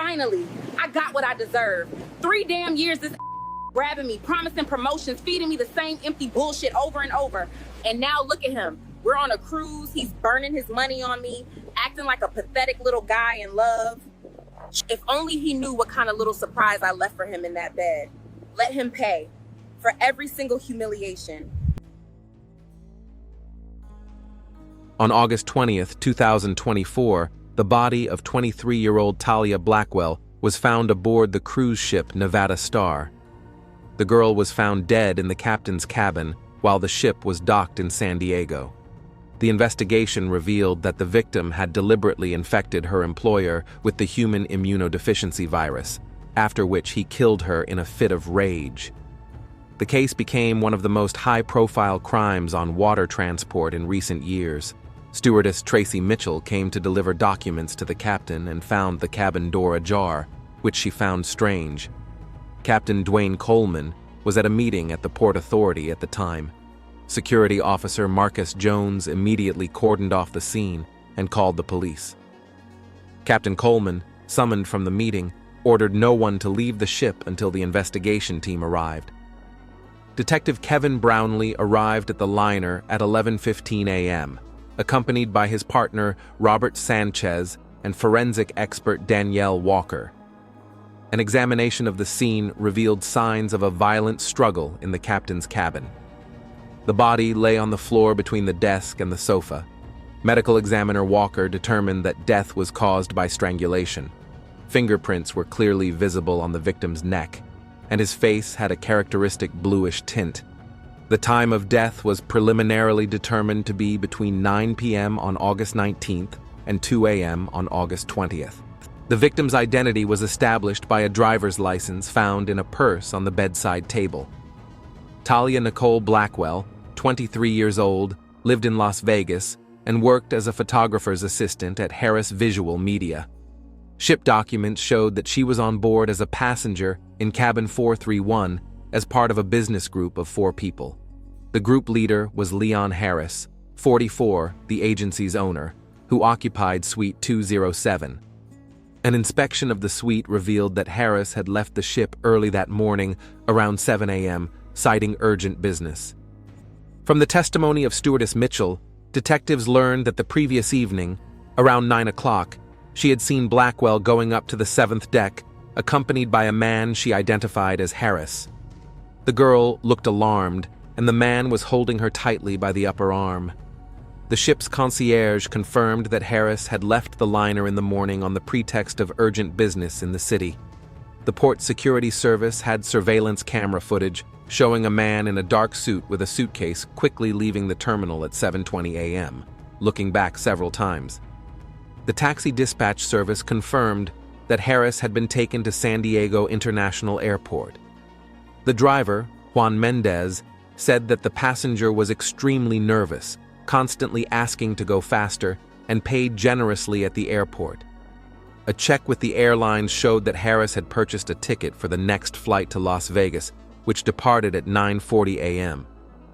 Finally, I got what I deserved. 3 damn years this grabbing me, promising promotions, feeding me the same empty bullshit over and over. And now look at him. We're on a cruise. He's burning his money on me, acting like a pathetic little guy in love. If only he knew what kind of little surprise I left for him in that bed. Let him pay for every single humiliation. On August 20th, 2024, the body of 23-year-old Talia Blackwell was found aboard the cruise ship Nevada Star. The girl was found dead in the captain's cabin while the ship was docked in San Diego. The investigation revealed that the victim had deliberately infected her employer with the human immunodeficiency virus, after which he killed her in a fit of rage. The case became one of the most high-profile crimes on water transport in recent years. Stewardess Tracy Mitchell came to deliver documents to the captain and found the cabin door ajar, which she found strange. Captain Dwayne Coleman was at a meeting at the Port Authority at the time. Security officer Marcus Jones immediately cordoned off the scene and called the police. Captain Coleman, summoned from the meeting, ordered no one to leave the ship until the investigation team arrived. Detective Kevin Brownlee arrived at the liner at 11:15 a.m., accompanied by his partner Robert Sanchez and forensic expert Danielle Walker. An examination of the scene revealed signs of a violent struggle in the captain's cabin. The body lay on the floor between the desk and the sofa. Medical examiner Walker determined that death was caused by strangulation. Fingerprints were clearly visible on the victim's neck, and his face had a characteristic bluish tint. The time of death was preliminarily determined to be between 9 p.m. on August 19th and 2 a.m. on August 20th. The victim's identity was established by a driver's license found in a purse on the bedside table. Talia Nicole Blackwell, 23 years old, lived in Las Vegas and worked as a photographer's assistant at Harris Visual Media. Ship documents showed that she was on board as a passenger in cabin 431 as part of a business group of 4 people. The group leader was Leon Harris, 44, the agency's owner, who occupied Suite 207. An inspection of the suite revealed that Harris had left the ship early that morning around 7 a.m., citing urgent business. From the testimony of Stewardess Mitchell, detectives learned that the previous evening, around 9 o'clock, she had seen Blackwell going up to the 7th deck, accompanied by a man she identified as Harris. The girl looked alarmed, and the man was holding her tightly by the upper arm. The ship's concierge confirmed that Harris had left the liner in the morning on the pretext of urgent business in the city. The port security service had surveillance camera footage showing a man in a dark suit with a suitcase quickly leaving the terminal at 7:20 a.m., looking back several times. The taxi dispatch service confirmed that Harris had been taken to San Diego International Airport. The driver, Juan Mendez, said that the passenger was extremely nervous, constantly asking to go faster, and paid generously at the airport. A check with the airlines showed that Harris had purchased a ticket for the next flight to Las Vegas, which departed at 9:40 a.m.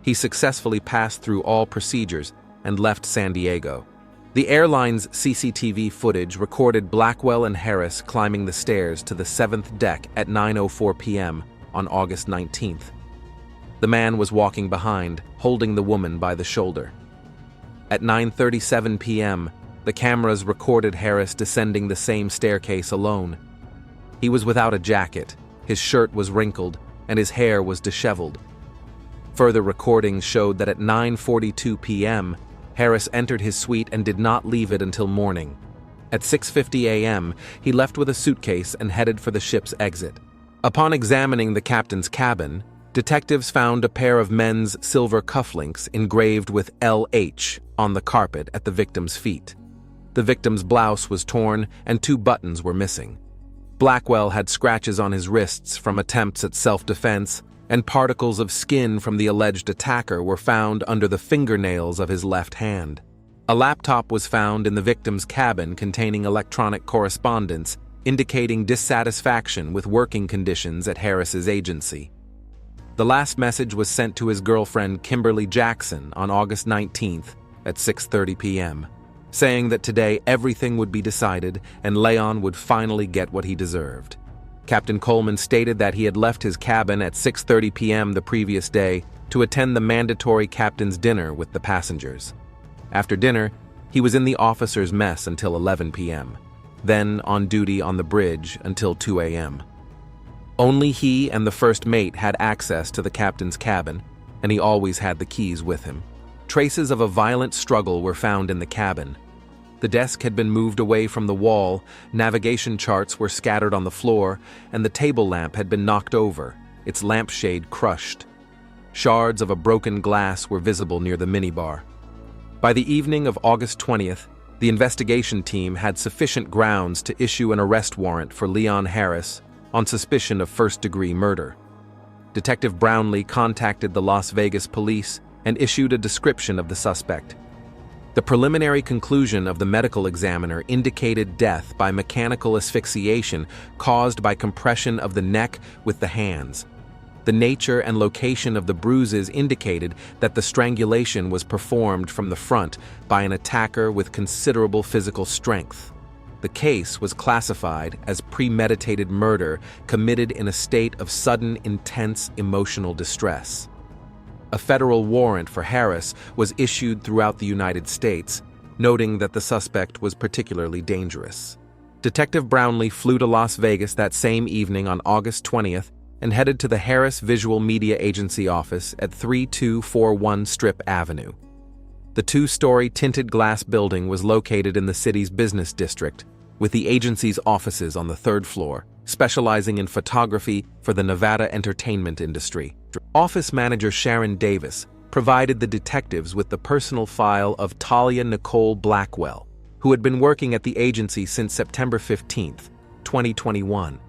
He successfully passed through all procedures and left San Diego. The airline's CCTV footage recorded Blackwell and Harris climbing the stairs to the 7th deck at 9:04 p.m. on August 19th. The man was walking behind, holding the woman by the shoulder. At 9:37 p.m., the cameras recorded Harris descending the same staircase alone. He was without a jacket, his shirt was wrinkled, and his hair was disheveled. Further recordings showed that at 9:42 p.m., Harris entered his suite and did not leave it until morning. At 6:50 a.m., he left with a suitcase and headed for the ship's exit. Upon examining the captain's cabin, detectives found a pair of men's silver cufflinks engraved with LH on the carpet at the victim's feet. The victim's blouse was torn and 2 buttons were missing. Blackwell had scratches on his wrists from attempts at self-defense, and particles of skin from the alleged attacker were found under the fingernails of his left hand. A laptop was found in the victim's cabin containing electronic correspondence, indicating dissatisfaction with working conditions at Harris's agency. The last message was sent to his girlfriend Kimberly Jackson on August 19th at 6:30 p.m., saying that today everything would be decided and Leon would finally get what he deserved. Captain Coleman stated that he had left his cabin at 6:30 p.m. the previous day to attend the mandatory captain's dinner with the passengers. After dinner, he was in the officers' mess until 11 p.m., then on duty on the bridge until 2 a.m. Only he and the first mate had access to the captain's cabin, and he always had the keys with him. Traces of a violent struggle were found in the cabin. The desk had been moved away from the wall, navigation charts were scattered on the floor, and the table lamp had been knocked over, its lampshade crushed. Shards of a broken glass were visible near the minibar. By the evening of August 20th, the investigation team had sufficient grounds to issue an arrest warrant for Leon Harris on suspicion of first-degree murder. Detective Brownlee contacted the Las Vegas police and issued a description of the suspect. The preliminary conclusion of the medical examiner indicated death by mechanical asphyxiation caused by compression of the neck with the hands. The nature and location of the bruises indicated that the strangulation was performed from the front by an attacker with considerable physical strength. The case was classified as premeditated murder committed in a state of sudden, intense emotional distress. A federal warrant for Harris was issued throughout the United States, noting that the suspect was particularly dangerous. Detective Brownlee flew to Las Vegas that same evening on August 20th and headed to the Harris Visual Media Agency office at 3241 Strip Avenue. The two-story tinted glass building was located in the city's business district, with the agency's offices on the third floor, specializing in photography for the Nevada entertainment industry. Office manager Sharon Davis provided the detectives with the personal file of Talia Nicole Blackwell, who had been working at the agency since September 15, 2021.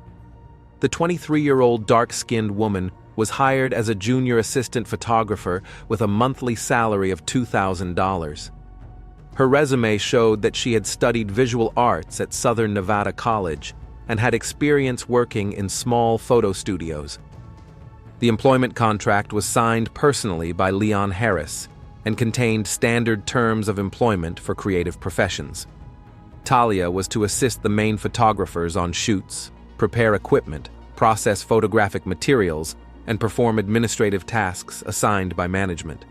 The 23-year-old dark-skinned woman was hired as a junior assistant photographer with a monthly salary of $2,000. Her resume showed that she had studied visual arts at Southern Nevada College and had experience working in small photo studios. The employment contract was signed personally by Leon Harris and contained standard terms of employment for creative professions. Talia was to assist the main photographers on shoots, prepare equipment, process photographic materials, and perform administrative tasks assigned by management.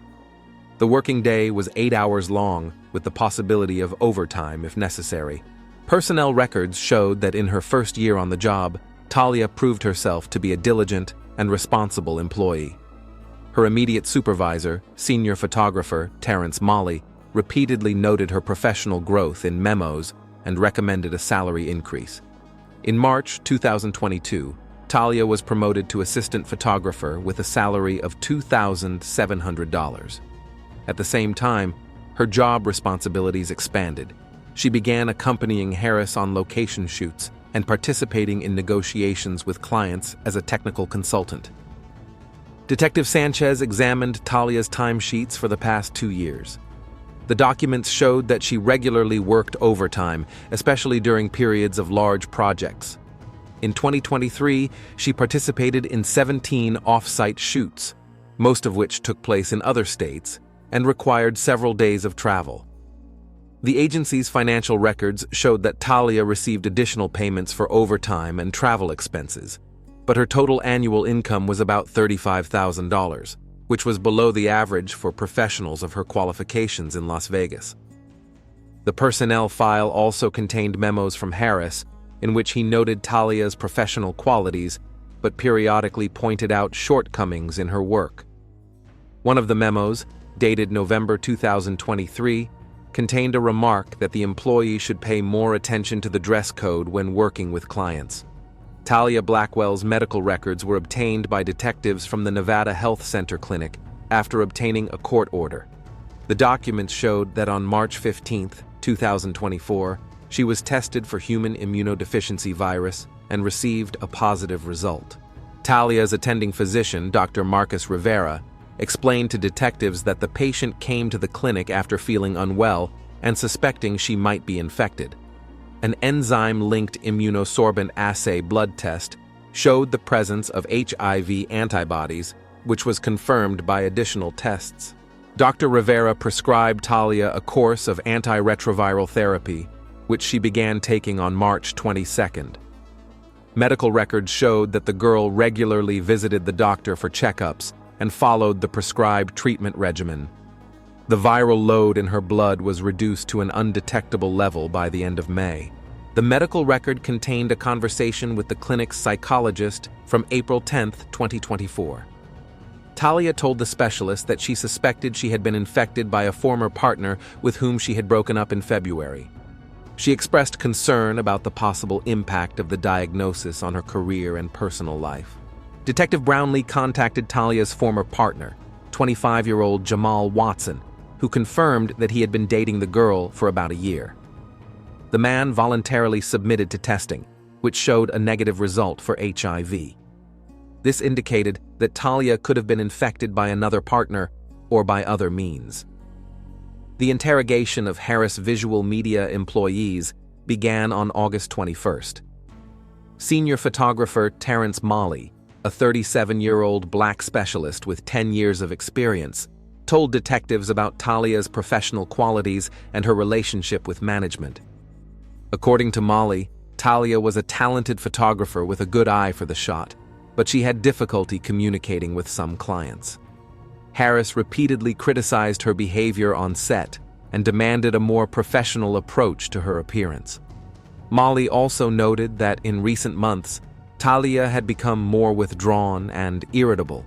The working day was 8 hours long, with the possibility of overtime if necessary. Personnel records showed that in her first year on the job, Talia proved herself to be a diligent and responsible employee. Her immediate supervisor, senior photographer Terrence Molly, repeatedly noted her professional growth in memos and recommended a salary increase. In March 2022, Talia was promoted to assistant photographer with a salary of $2,700. At the same time, her job responsibilities expanded. She began accompanying Harris on location shoots and participating in negotiations with clients as a technical consultant. Detective Sanchez examined Talia's timesheets for the past 2 years. The documents showed that she regularly worked overtime, especially during periods of large projects. In 2023, she participated in 17 off-site shoots, most of which took place in other states, and required several days of travel. The agency's financial records showed that Talia received additional payments for overtime and travel expenses, but her total annual income was about $35,000, which was below the average for professionals of her qualifications in Las Vegas. The personnel file also contained memos from Harris, in which he noted Talia's professional qualities, but periodically pointed out shortcomings in her work. One of the memos, dated November 2023, contained a remark that the employee should pay more attention to the dress code when working with clients. Talia Blackwell's medical records were obtained by detectives from the Nevada Health Center Clinic after obtaining a court order. The documents showed that on March 15, 2024, she was tested for human immunodeficiency virus and received a positive result. Talia's attending physician, Dr. Marcus Rivera, explained to detectives that the patient came to the clinic after feeling unwell and suspecting she might be infected. An enzyme-linked immunosorbent assay blood test showed the presence of HIV antibodies, which was confirmed by additional tests. Dr. Rivera prescribed Talia a course of antiretroviral therapy, which she began taking on March 22nd. Medical records showed that the girl regularly visited the doctor for checkups and followed the prescribed treatment regimen. The viral load in her blood was reduced to an undetectable level by the end of May. The medical record contained a conversation with the clinic's psychologist from April 10, 2024. Talia told the specialist that she suspected she had been infected by a former partner with whom she had broken up in February. She expressed concern about the possible impact of the diagnosis on her career and personal life. Detective Brownlee contacted Talia's former partner, 25-year-old Jamal Watson, who confirmed that he had been dating the girl for about a year. The man voluntarily submitted to testing, which showed a negative result for HIV. This indicated that Talia could have been infected by another partner or by other means. The interrogation of Harris Visual Media employees began on August 21st. Senior photographer Terrence Molley, a 37-year-old black specialist with 10 years of experience, told detectives about Talia's professional qualities and her relationship with management. According to Molley, Talia was a talented photographer with a good eye for the shot, but she had difficulty communicating with some clients. Harris repeatedly criticized her behavior on set and demanded a more professional approach to her appearance. Molley also noted that in recent months, Talia had become more withdrawn and irritable.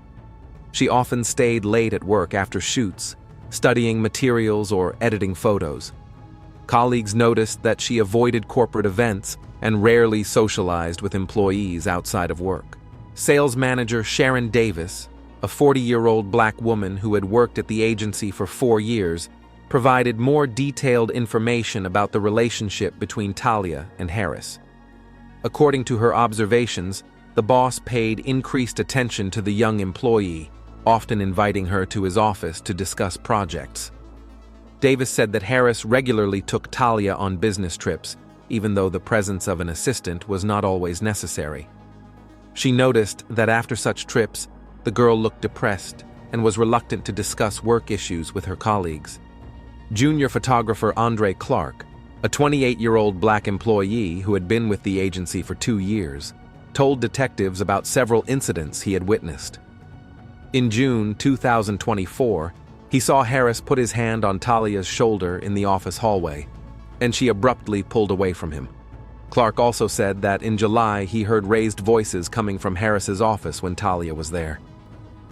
She often stayed late at work after shoots, studying materials or editing photos. Colleagues noticed that she avoided corporate events and rarely socialized with employees outside of work. Sales manager Sharon Davis, a 40-year-old black woman who had worked at the agency for 4 years, provided more detailed information about the relationship between Talia and Harris. According to her observations, the boss paid increased attention to the young employee, often inviting her to his office to discuss projects. Davis said that Harris regularly took Talia on business trips, even though the presence of an assistant was not always necessary. She noticed that after such trips, the girl looked depressed and was reluctant to discuss work issues with her colleagues. Junior photographer Andre Clark, a 28-year-old black employee who had been with the agency for 2 years, told detectives about several incidents he had witnessed. In June 2024, he saw Harris put his hand on Talia's shoulder in the office hallway, and she abruptly pulled away from him. Clark also said that in July he heard raised voices coming from Harris's office when Talia was there.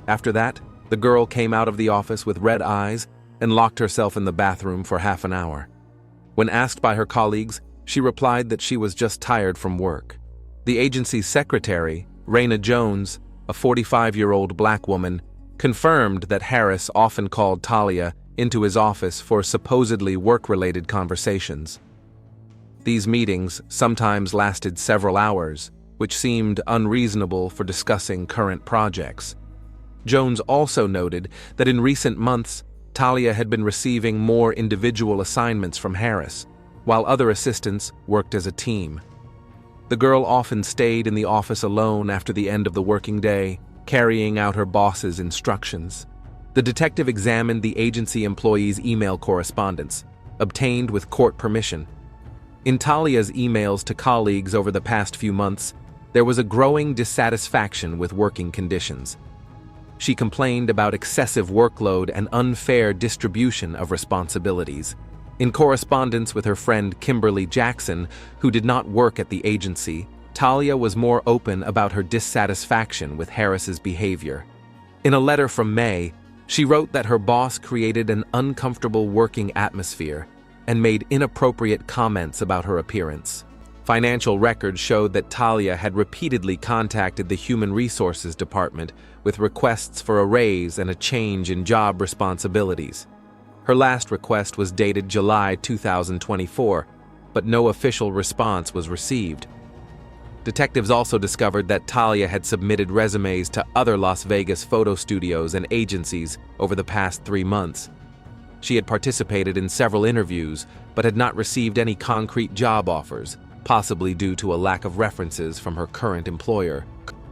After that, the girl came out of the office with red eyes and locked herself in the bathroom for half an hour. When asked by her colleagues, she replied that she was just tired from work. The agency's secretary, Raina Jones, a 45-year-old black woman, confirmed that Harris often called Talia into his office for supposedly work-related conversations. These meetings sometimes lasted several hours, which seemed unreasonable for discussing current projects. Jones also noted that in recent months, Talia had been receiving more individual assignments from Harris, while other assistants worked as a team. The girl often stayed in the office alone after the end of the working day, carrying out her boss's instructions. The detective examined the agency employee's email correspondence, obtained with court permission. In Talia's emails to colleagues over the past few months, there was a growing dissatisfaction with working conditions. She complained about excessive workload and unfair distribution of responsibilities. In correspondence with her friend Kimberly Jackson, who did not work at the agency, Talia was more open about her dissatisfaction with Harris's behavior. In a letter from May, she wrote that her boss created an uncomfortable working atmosphere and made inappropriate comments about her appearance. Financial records showed that Talia had repeatedly contacted the Human Resources Department with requests for a raise and a change in job responsibilities. Her last request was dated July 2024, but no official response was received. Detectives also discovered that Talia had submitted resumes to other Las Vegas photo studios and agencies over the past 3 months. She had participated in several interviews, but had not received any concrete job offers, possibly due to a lack of references from her current employer.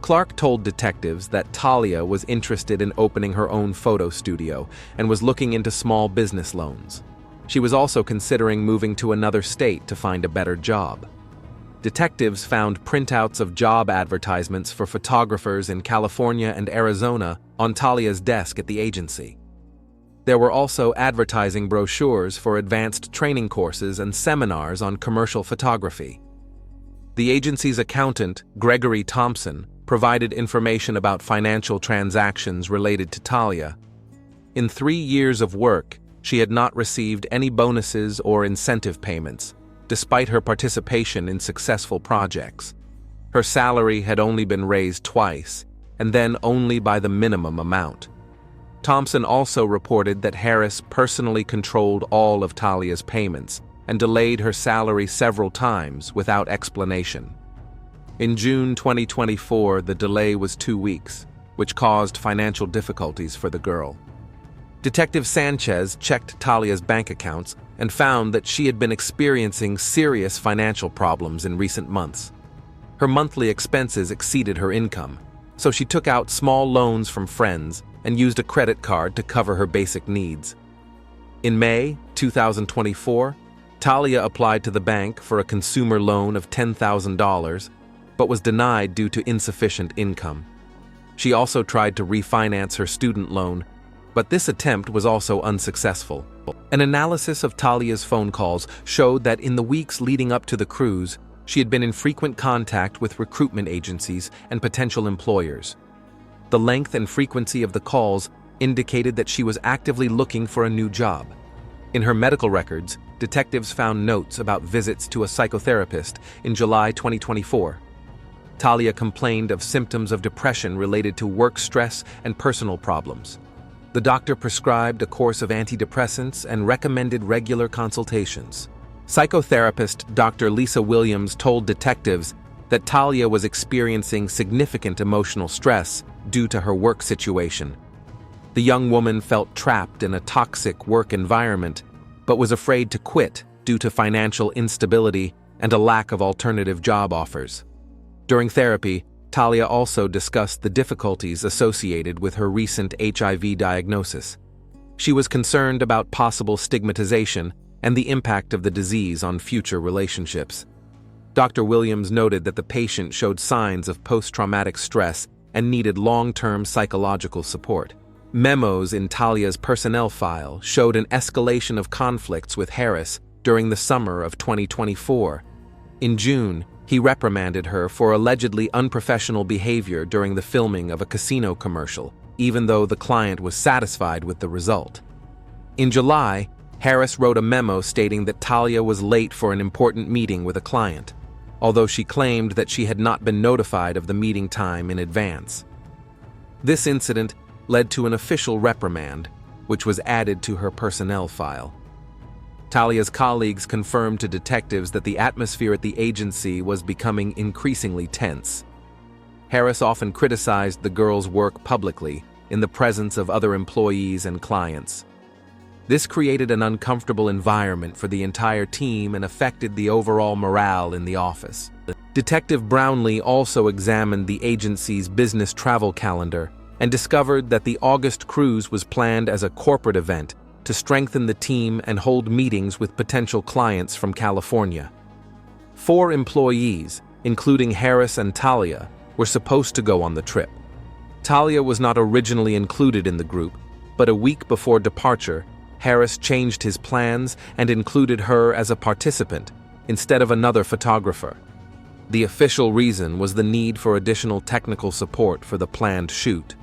Clark told detectives that Talia was interested in opening her own photo studio and was looking into small business loans. She was also considering moving to another state to find a better job. Detectives found printouts of job advertisements for photographers in California and Arizona on Talia's desk at the agency. There were also advertising brochures for advanced training courses and seminars on commercial photography. The agency's accountant, Gregory Thompson, provided information about financial transactions related to Talia. In 3 years of work, she had not received any bonuses or incentive payments, despite her participation in successful projects. Her salary had only been raised twice, and then only by the minimum amount. Thompson also reported that Harris personally controlled all of Talia's payments and delayed her salary several times without explanation. In June 2024, the delay was 2 weeks, which caused financial difficulties for the girl. Detective Sanchez checked Talia's bank accounts and found that she had been experiencing serious financial problems in recent months. Her monthly expenses exceeded her income, so she took out small loans from friends and used a credit card to cover her basic needs. In May 2024, Talia applied to the bank for a consumer loan of $10,000, but was denied due to insufficient income. She also tried to refinance her student loan, but this attempt was also unsuccessful. An analysis of Talia's phone calls showed that in the weeks leading up to the cruise, she had been in frequent contact with recruitment agencies and potential employers. The length and frequency of the calls indicated that she was actively looking for a new job. In her medical records, detectives found notes about visits to a psychotherapist in July 2024. Talia complained of symptoms of depression related to work stress and personal problems. The doctor prescribed a course of antidepressants and recommended regular consultations. Psychotherapist Dr. Lisa Williams told detectives that Talia was experiencing significant emotional stress due to her work situation. The young woman felt trapped in a toxic work environment, but was afraid to quit due to financial instability and a lack of alternative job offers. During therapy, Talia also discussed the difficulties associated with her recent HIV diagnosis. She was concerned about possible stigmatization and the impact of the disease on future relationships. Dr. Williams noted that the patient showed signs of post-traumatic stress and needed long-term psychological support. Memos in Talia's personnel file showed an escalation of conflicts with Harris during the summer of 2024. In June, he reprimanded her for allegedly unprofessional behavior during the filming of a casino commercial, even though the client was satisfied with the result. In July, Harris wrote a memo stating that Talia was late for an important meeting with a client, although she claimed that she had not been notified of the meeting time in advance. This incident led to an official reprimand, which was added to her personnel file. Talia's colleagues confirmed to detectives that the atmosphere at the agency was becoming increasingly tense. Harris often criticized the girl's work publicly in the presence of other employees and clients. This created an uncomfortable environment for the entire team and affected the overall morale in the office. Detective Brownlee also examined the agency's business travel calendar and discovered that the August cruise was planned as a corporate event to strengthen the team and hold meetings with potential clients from California. 4 employees, including Harris and Talia, were supposed to go on the trip. Talia was not originally included in the group, but a week before departure, Harris changed his plans and included her as a participant instead of another photographer. The official reason was the need for additional technical support for the planned shoot.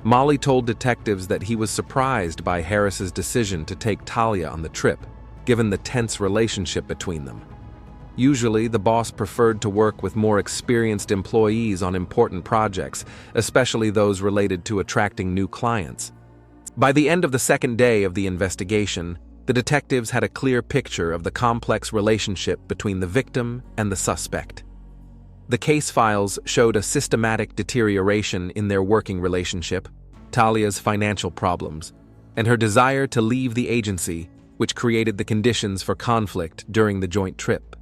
Molly told detectives that he was surprised by Harris's decision to take Talia on the trip, given the tense relationship between them. Usually, the boss preferred to work with more experienced employees on important projects, especially those related to attracting new clients. By the end of the second day of the investigation, the detectives had a clear picture of the complex relationship between the victim and the suspect. The case files showed a systematic deterioration in their working relationship, Talia's financial problems, and her desire to leave the agency, which created the conditions for conflict during the joint trip.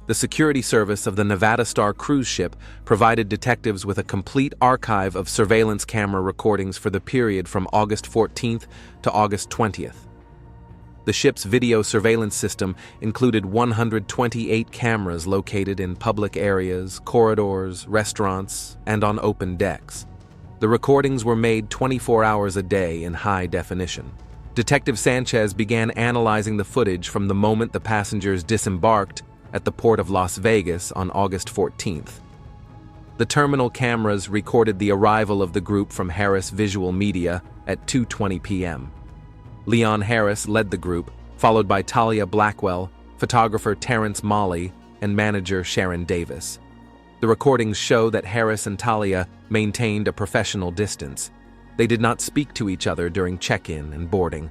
The security service of the Nevada Star cruise ship provided detectives with a complete archive of surveillance camera recordings for the period from August 14th to August 20th. The ship's video surveillance system included 128 cameras located in public areas, corridors, restaurants, and on open decks. The recordings were made 24 hours a day in high definition. Detective Sanchez began analyzing the footage from the moment the passengers disembarked at the port of Las Vegas on August 14th. The terminal cameras recorded the arrival of the group from Harris Visual Media at 2:20 p.m. Leon Harris led the group, followed by Talia Blackwell, photographer Terrence Molley, and manager Sharon Davis. The recordings show that Harris and Talia maintained a professional distance. They did not speak to each other during check-in and boarding.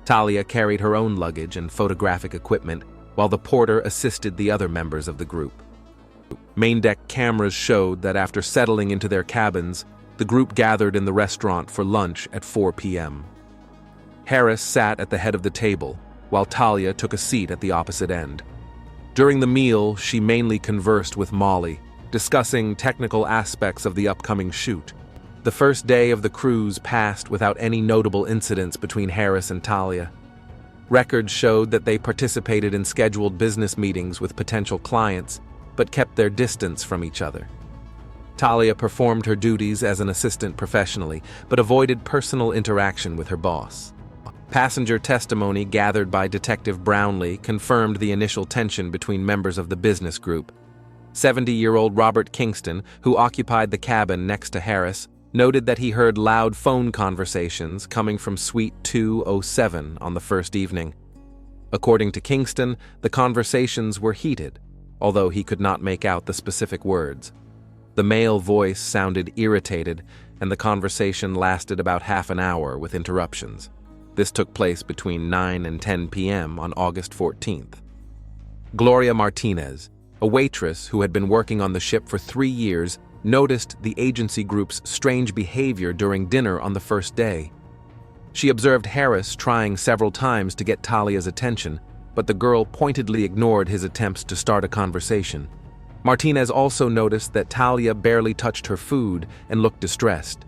Talia carried her own luggage and photographic equipment, while the porter assisted the other members of the group. Main deck cameras showed that after settling into their cabins, the group gathered in the restaurant for lunch at 4 p.m. Harris sat at the head of the table, while Talia took a seat at the opposite end. During the meal, she mainly conversed with Molly, discussing technical aspects of the upcoming shoot. The first day of the cruise passed without any notable incidents between Harris and Talia. Records showed that they participated in scheduled business meetings with potential clients, but kept their distance from each other. Talia performed her duties as an assistant professionally, but avoided personal interaction with her boss. Passenger testimony gathered by Detective Brownlee confirmed the initial tension between members of the business group. 70-year-old Robert Kingston, who occupied the cabin next to Harris, noted that he heard loud phone conversations coming from Suite 207 on the first evening. According to Kingston, the conversations were heated, although he could not make out the specific words. The male voice sounded irritated, and the conversation lasted about half an hour with interruptions. This took place between 9 and 10 p.m. on August 14th. Gloria Martinez, a waitress who had been working on the ship for 3 years, noticed the agency group's strange behavior during dinner on the first day. She observed Harris trying several times to get Talia's attention, but the girl pointedly ignored his attempts to start a conversation. Martinez also noticed that Talia barely touched her food and looked distressed.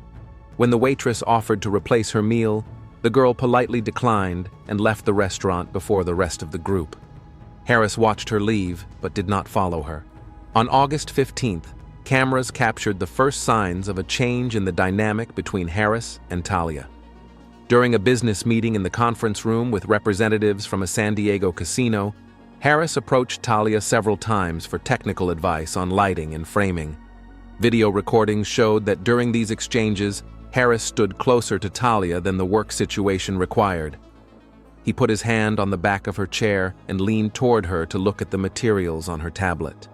When the waitress offered to replace her meal, the girl politely declined and left the restaurant before the rest of the group. Harris watched her leave, but did not follow her. On August 15th, cameras captured the first signs of a change in the dynamic between Harris and Talia. During a business meeting in the conference room with representatives from a San Diego casino, Harris approached Talia several times for technical advice on lighting and framing. Video recordings showed that during these exchanges, Harris stood closer to Talia than the work situation required. He put his hand on the back of her chair and leaned toward her to look at the materials on her tablet.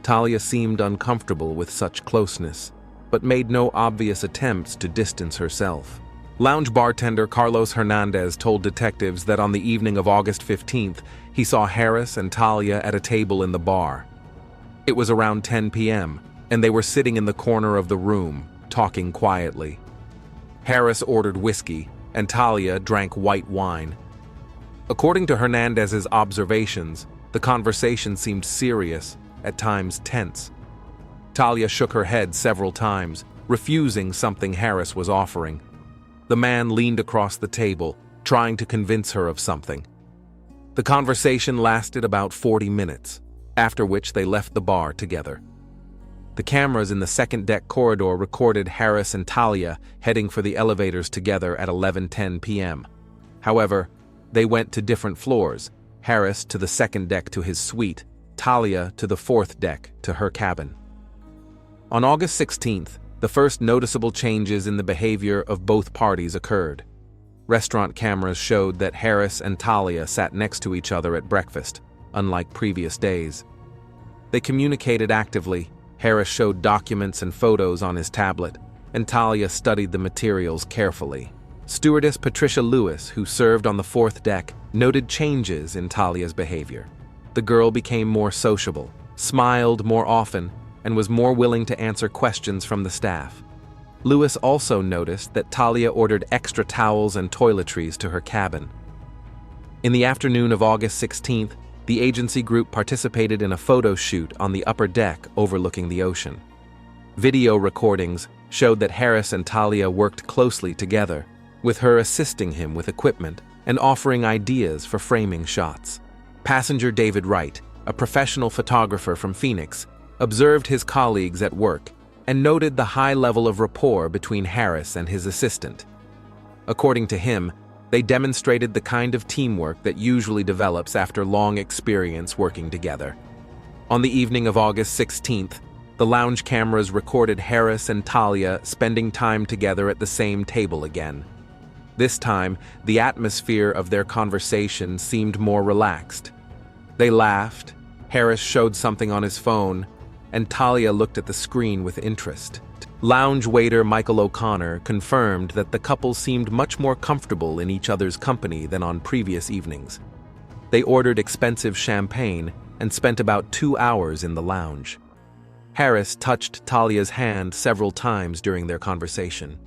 Talia seemed uncomfortable with such closeness, but made no obvious attempts to distance herself. Lounge bartender Carlos Hernandez told detectives that on the evening of August 15th, he saw Harris and Talia at a table in the bar. It was around 10 p.m., and they were sitting in the corner of the room, talking quietly. Harris ordered whiskey, and Talia drank white wine. According to Hernandez's observations, the conversation seemed serious, at times tense. Talia shook her head several times, refusing something Harris was offering. The man leaned across the table, trying to convince her of something. The conversation lasted about 40 minutes, after which they left the bar together. The cameras in the second deck corridor recorded Harris and Talia heading for the elevators together at 11:10 p.m. However, they went to different floors, Harris to the second deck to his suite, Talia to the fourth deck to her cabin. On August 16th, the first noticeable changes in the behavior of both parties occurred. Restaurant cameras showed that Harris and Talia sat next to each other at breakfast, unlike previous days. They communicated actively. Harris showed documents and photos on his tablet, and Talia studied the materials carefully. Stewardess Patricia Lewis, who served on the fourth deck, noted changes in Talia's behavior. The girl became more sociable, smiled more often, and was more willing to answer questions from the staff. Lewis also noticed that Talia ordered extra towels and toiletries to her cabin. In the afternoon of August 16th, the agency group participated in a photo shoot on the upper deck overlooking the ocean. Video recordings showed that Harris and Talia worked closely together, with her assisting him with equipment and offering ideas for framing shots. Passenger David Wright, a professional photographer from Phoenix, observed his colleagues at work and noted the high level of rapport between Harris and his assistant. According to him, they demonstrated the kind of teamwork that usually develops after long experience working together. On the evening of August 16th, the lounge cameras recorded Harris and Talia spending time together at the same table again. This time, the atmosphere of their conversation seemed more relaxed. They laughed, Harris showed something on his phone, and Talia looked at the screen with interest. Lounge waiter Michael O'Connor confirmed that the couple seemed much more comfortable in each other's company than on previous evenings. They ordered expensive champagne and spent about 2 hours in the lounge. Harris touched Talia's hand several times during their conversation.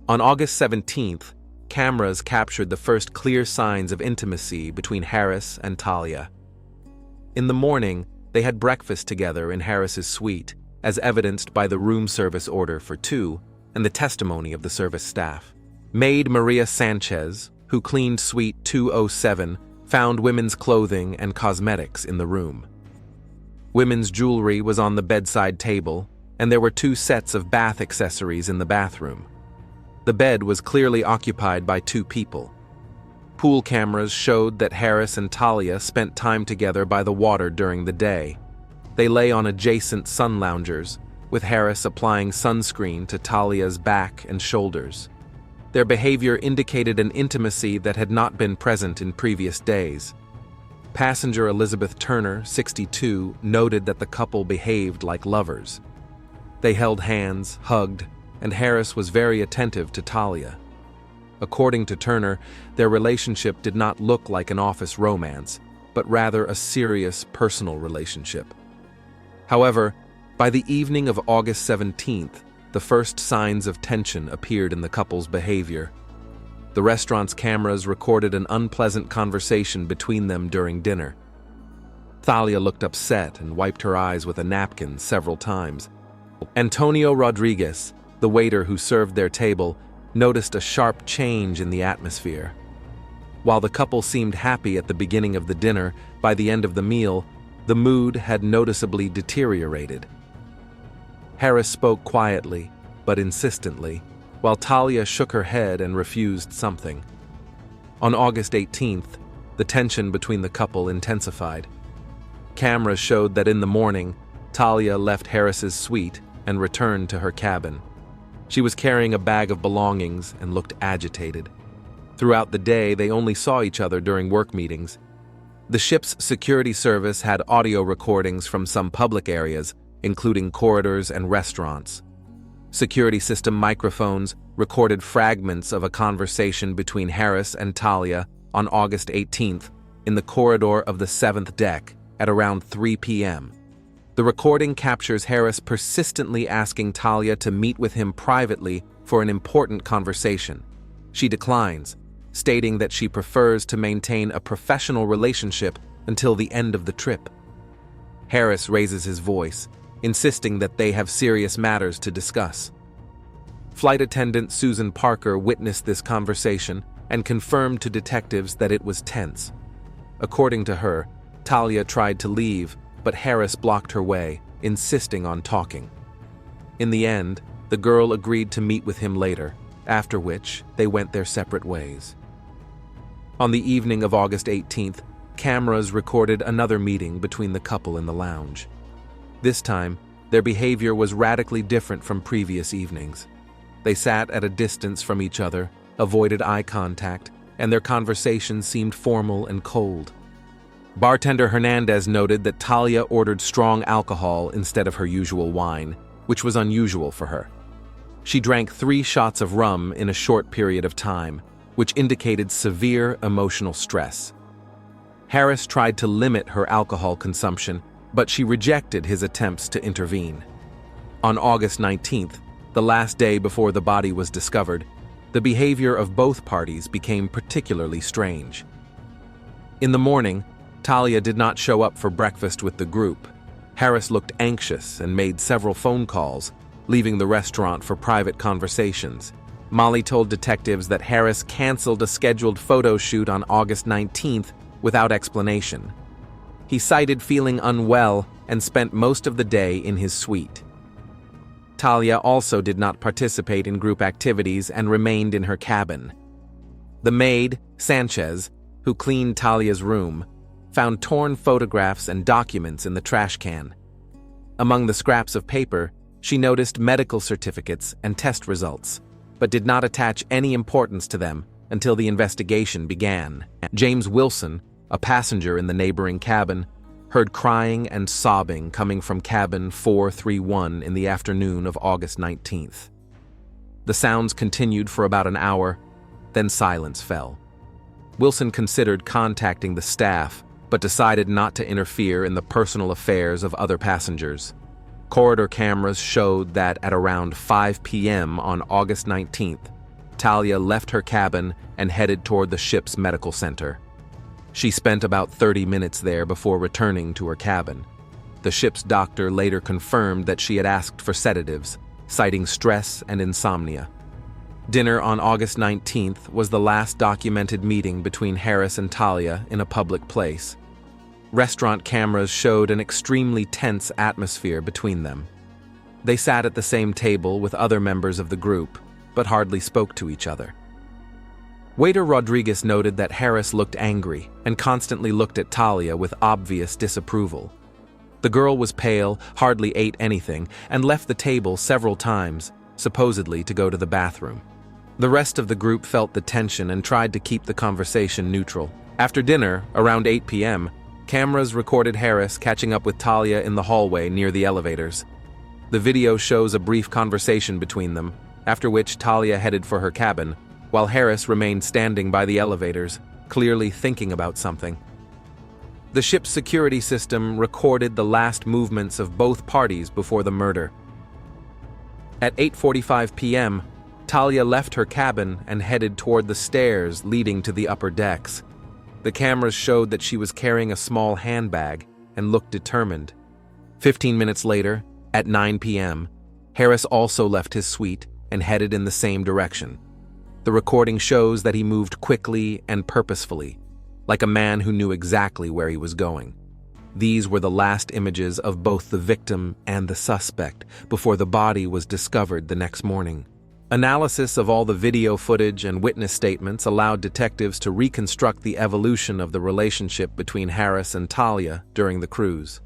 On August 17th, cameras captured the first clear signs of intimacy between Harris and Talia. In the morning, they had breakfast together in Harris's suite, as evidenced by the room service order for 2 and the testimony of the service staff. Maid Maria Sanchez, who cleaned Suite 207, found women's clothing and cosmetics in the room. Women's jewelry was on the bedside table, and there were 2 sets of bath accessories in the bathroom. The bed was clearly occupied by 2 people. Pool cameras showed that Harris and Talia spent time together by the water during the day. They lay on adjacent sun loungers, with Harris applying sunscreen to Talia's back and shoulders. Their behavior indicated an intimacy that had not been present in previous days. Passenger Elizabeth Turner, 62, noted that the couple behaved like lovers. They held hands, hugged, and Harris was very attentive to Talia. According to Turner, their relationship did not look like an office romance, but rather a serious personal relationship. However, by the evening of August 17th, the first signs of tension appeared in the couple's behavior. The restaurant's cameras recorded an unpleasant conversation between them during dinner. Talia looked upset and wiped her eyes with a napkin several times. Antonio Rodriguez, the waiter who served their table, noticed a sharp change in the atmosphere. While the couple seemed happy at the beginning of the dinner, by the end of the meal, the mood had noticeably deteriorated. Harris spoke quietly, but insistently, while Talia shook her head and refused something. On August 18th, the tension between the couple intensified. Cameras showed that in the morning, Talia left Harris's suite and returned to her cabin. She was carrying a bag of belongings and looked agitated. Throughout the day, they only saw each other during work meetings. The ship's security service had audio recordings from some public areas, including corridors and restaurants. Security system microphones recorded fragments of a conversation between Harris and Talia on August 18th in the corridor of the 7th deck at around 3 p.m. The recording captures Harris persistently asking Talia to meet with him privately for an important conversation. She declines, stating that she prefers to maintain a professional relationship until the end of the trip. Harris raises his voice, insisting that they have serious matters to discuss. Flight attendant Susan Parker witnessed this conversation and confirmed to detectives that it was tense. According to her, Talia tried to leave, but Harris blocked her way, insisting on talking. In the end, the girl agreed to meet with him later, after which they went their separate ways. On the evening of August 18th, cameras recorded another meeting between the couple in the lounge. This time, their behavior was radically different from previous evenings. They sat at a distance from each other, avoided eye contact, and their conversation seemed formal and cold. Bartender Hernandez noted that Talia ordered strong alcohol instead of her usual wine, which was unusual for her. She drank 3 shots of rum in a short period of time, which indicated severe emotional stress. Harris tried to limit her alcohol consumption, but she rejected his attempts to intervene. On August 19th, the last day before the body was discovered, the behavior of both parties became particularly strange. In the morning, Talia did not show up for breakfast with the group. Harris looked anxious and made several phone calls, leaving the restaurant for private conversations. Molly told detectives that Harris canceled a scheduled photo shoot on August 19th without explanation. He cited feeling unwell and spent most of the day in his suite. Talia also did not participate in group activities and remained in her cabin. The maid, Sanchez, who cleaned Talia's room, found torn photographs and documents in the trash can. Among the scraps of paper, she noticed medical certificates and test results, but did not attach any importance to them until the investigation began. James Wilson, a passenger in the neighboring cabin, heard crying and sobbing coming from cabin 431 in the afternoon of August 19th. The sounds continued for about an hour, then silence fell. Wilson considered contacting the staff, but decided not to interfere in the personal affairs of other passengers. Corridor cameras showed that at around 5 p.m. on August 19th, Talia left her cabin and headed toward the ship's medical center. She spent about 30 minutes there before returning to her cabin. The ship's doctor later confirmed that she had asked for sedatives, citing stress and insomnia. Dinner on August 19th was the last documented meeting between Harris and Talia in a public place. Restaurant cameras showed an extremely tense atmosphere between them. They sat at the same table with other members of the group, but hardly spoke to each other. Waiter Rodriguez noted that Harris looked angry and constantly looked at Talia with obvious disapproval. The girl was pale, hardly ate anything, and left the table several times, supposedly to go to the bathroom. The rest of the group felt the tension and tried to keep the conversation neutral. After dinner, around 8 p.m., cameras recorded Harris catching up with Talia in the hallway near the elevators. The video shows a brief conversation between them, after which Talia headed for her cabin, while Harris remained standing by the elevators, clearly thinking about something. The ship's security system recorded the last movements of both parties before the murder. At 8:45 p.m., Talia left her cabin and headed toward the stairs leading to the upper decks. The cameras showed that she was carrying a small handbag and looked determined. 15 minutes later, at 9 p.m., Harris also left his suite and headed in the same direction. The recording shows that he moved quickly and purposefully, like a man who knew exactly where he was going. These were the last images of both the victim and the suspect before the body was discovered the next morning. Analysis of all the video footage and witness statements allowed detectives to reconstruct the evolution of the relationship between Harris and Talia during the cruise.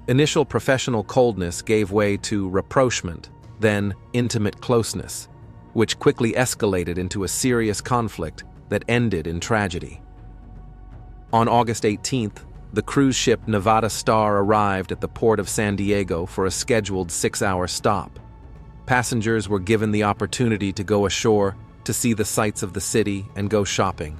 Initial professional coldness gave way to rapprochement, then intimate closeness, which quickly escalated into a serious conflict that ended in tragedy. On August 18th, the cruise ship Nevada Star arrived at the port of San Diego for a scheduled 6-hour stop. Passengers were given the opportunity to go ashore to see the sights of the city and go shopping.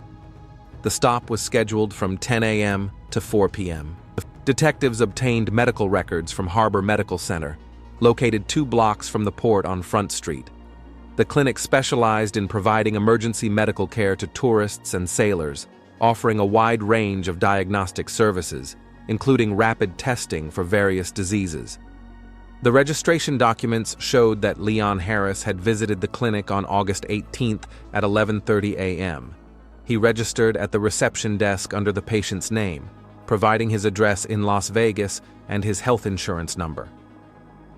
The stop was scheduled from 10 a.m. to 4 p.m. Detectives obtained medical records from Harbor Medical Center, located 2 blocks from the port on Front Street. The clinic specialized in providing emergency medical care to tourists and sailors, offering a wide range of diagnostic services, including rapid testing for various diseases. The registration documents showed that Leon Harris had visited the clinic on August 18th at 11:30 a.m. He registered at the reception desk under the patient's name, providing his address in Las Vegas and his health insurance number.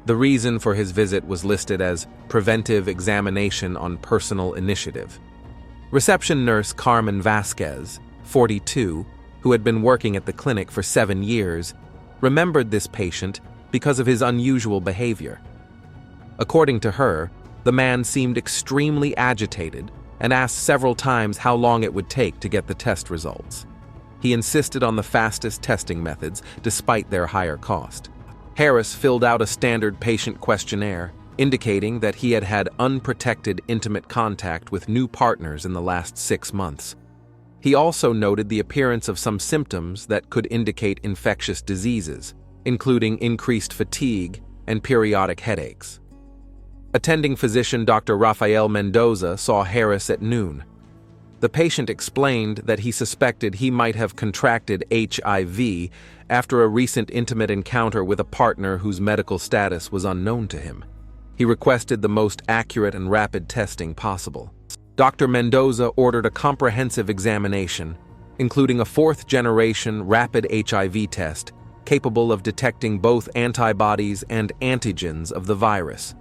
The reason for his visit was listed as preventive examination on personal initiative. Reception nurse Carmen Vasquez, 42, who had been working at the clinic for 7 years, remembered this patient because of his unusual behavior. According to her, the man seemed extremely agitated and asked several times how long it would take to get the test results. He insisted on the fastest testing methods, despite their higher cost. Harris filled out a standard patient questionnaire, indicating that he had had unprotected intimate contact with new partners in the last 6 months. He also noted the appearance of some symptoms that could indicate infectious diseases, including increased fatigue and periodic headaches. Attending physician Dr. Rafael Mendoza saw Harris at noon. The patient explained that he suspected he might have contracted HIV after a recent intimate encounter with a partner whose medical status was unknown to him. He requested the most accurate and rapid testing possible. Dr. Mendoza ordered a comprehensive examination, including a fourth-generation rapid HIV test capable of detecting both antibodies and antigens of the virus.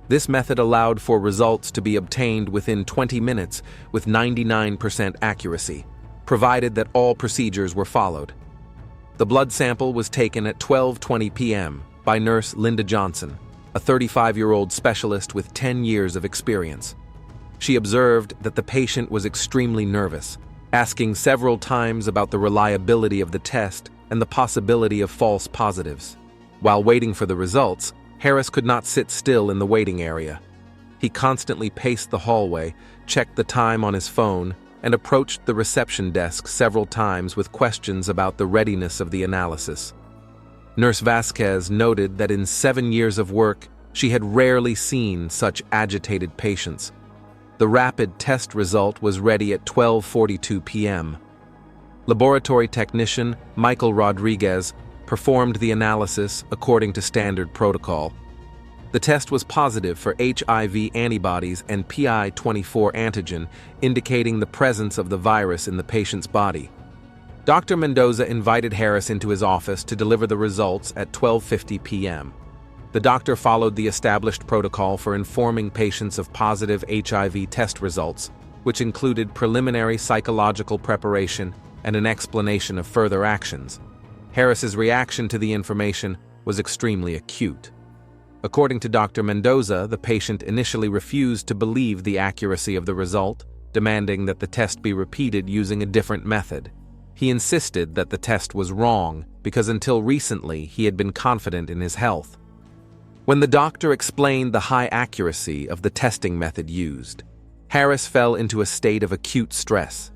This method allowed for results to be obtained within 20 minutes with 99% accuracy, provided that all procedures were followed. The blood sample was taken at 12:20 p.m. by nurse Linda Johnson, a 35-year-old specialist with 10 years of experience. She observed that the patient was extremely nervous, asking several times about the reliability of the test and the possibility of false positives. While waiting for the results, Harris could not sit still in the waiting area. He constantly paced the hallway, checked the time on his phone, and approached the reception desk several times with questions about the readiness of the analysis. Nurse Vasquez noted that in 7 years of work, she had rarely seen such agitated patients. The rapid test result was ready at 12:42 p.m. Laboratory technician Michael Rodriguez performed the analysis according to standard protocol. The test was positive for HIV antibodies and PI24 antigen, indicating the presence of the virus in the patient's body. Dr. Mendoza invited Harris into his office to deliver the results at 12:50 p.m. The doctor followed the established protocol for informing patients of positive HIV test results, which included preliminary psychological preparation and an explanation of further actions. Harris's reaction to the information was extremely acute. According to Dr. Mendoza, the patient initially refused to believe the accuracy of the result, demanding that the test be repeated using a different method. He insisted that the test was wrong because until recently he had been confident in his health. When the doctor explained the high accuracy of the testing method used, Harris fell into a state of acute stress.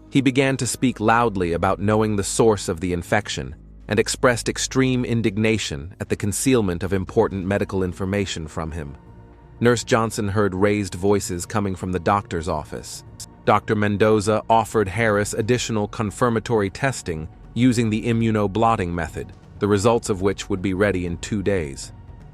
He began to speak loudly about knowing the source of the infection and expressed extreme indignation at the concealment of important medical information from him. Nurse Johnson heard raised voices coming from the doctor's office. Dr. Mendoza offered Harris additional confirmatory testing using the immunoblotting method, the results of which would be ready in 2 days.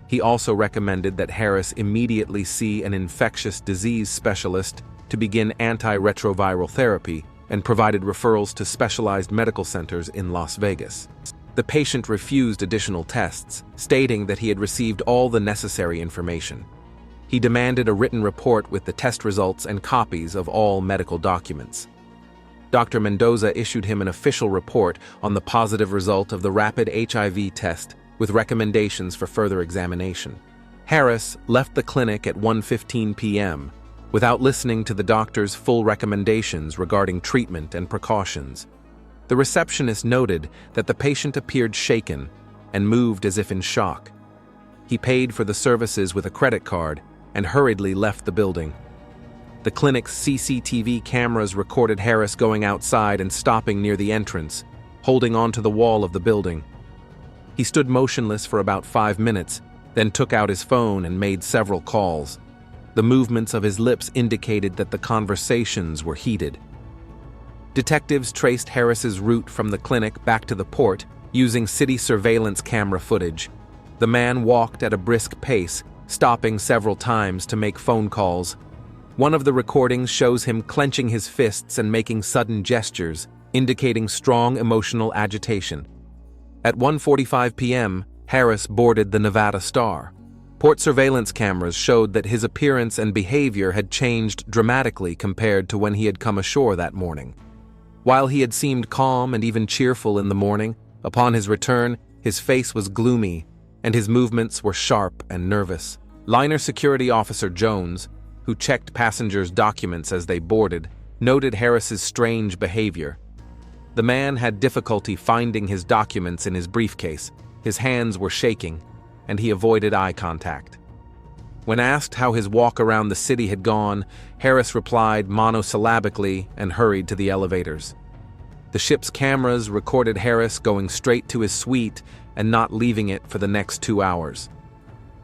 He also recommended that Harris immediately see an infectious disease specialist to begin antiretroviral therapy and provided referrals to specialized medical centers in Las Vegas. The patient refused additional tests, stating that he had received all the necessary information. He demanded a written report with the test results and copies of all medical documents. Dr. Mendoza issued him an official report on the positive result of the rapid HIV test with recommendations for further examination. Harris left the clinic at 1:15 p.m. without listening to the doctor's full recommendations regarding treatment and precautions. The receptionist noted that the patient appeared shaken and moved as if in shock. He paid for the services with a credit card and hurriedly left the building. The clinic's CCTV cameras recorded Harris going outside and stopping near the entrance, holding onto the wall of the building. He stood motionless for about 5 minutes, then took out his phone and made several calls. The movements of his lips indicated that the conversations were heated. Detectives traced Harris's route from the clinic back to the port using city surveillance camera footage. The man walked at a brisk pace, stopping several times to make phone calls. One of the recordings shows him clenching his fists and making sudden gestures, indicating strong emotional agitation. At 1:45 p.m., Harris boarded the Nevada Star. Port surveillance cameras showed that his appearance and behavior had changed dramatically compared to when he had come ashore that morning. While he had seemed calm and even cheerful in the morning, upon his return, his face was gloomy, and his movements were sharp and nervous. Liner Security Officer Jones, who checked passengers' documents as they boarded, noted Harris's strange behavior. The man had difficulty finding his documents in his briefcase, his hands were shaking, and he avoided eye contact. When asked how his walk around the city had gone, Harris replied monosyllabically and hurried to the elevators. The ship's cameras recorded Harris going straight to his suite and not leaving it for the next 2 hours.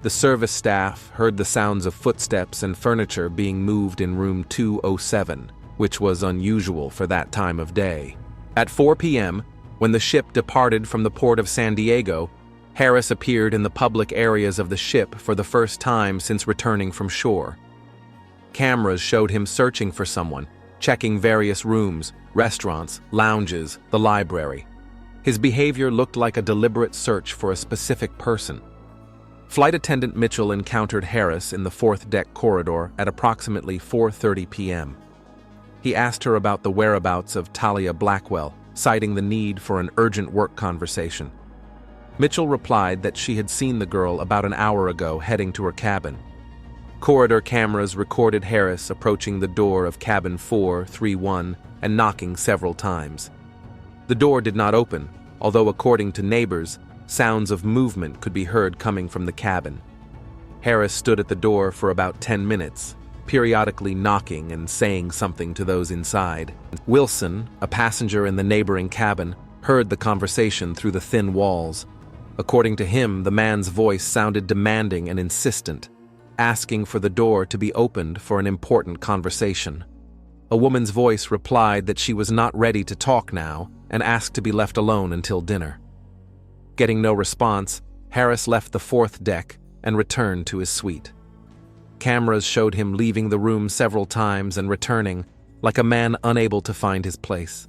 The service staff heard the sounds of footsteps and furniture being moved in room 207. which was unusual for that time of day. At 4 p.m., when the ship departed from the port of San Diego, Harris appeared in the public areas of the ship for the first time since returning from shore. Cameras showed him searching for someone, checking various rooms, restaurants, lounges, the library. His behavior looked like a deliberate search for a specific person. Flight attendant Mitchell encountered Harris in the fourth deck corridor at approximately 4:30 p.m. He asked her about the whereabouts of Talia Blackwell, citing the need for an urgent work conversation. Mitchell replied that she had seen the girl about an hour ago heading to her cabin. Corridor cameras recorded Harris approaching the door of cabin 431 and knocking several times. The door did not open, although according to neighbors, sounds of movement could be heard coming from the cabin. Harris stood at the door for about 10 minutes, periodically knocking and saying something to those inside. Wilson, a passenger in the neighboring cabin, heard the conversation through the thin walls. According to him, the man's voice sounded demanding and insistent, asking for the door to be opened for an important conversation. A woman's voice replied that she was not ready to talk now and asked to be left alone until dinner. Getting no response, Harris left the fourth deck and returned to his suite. Cameras showed him leaving the room several times and returning, like a man unable to find his place.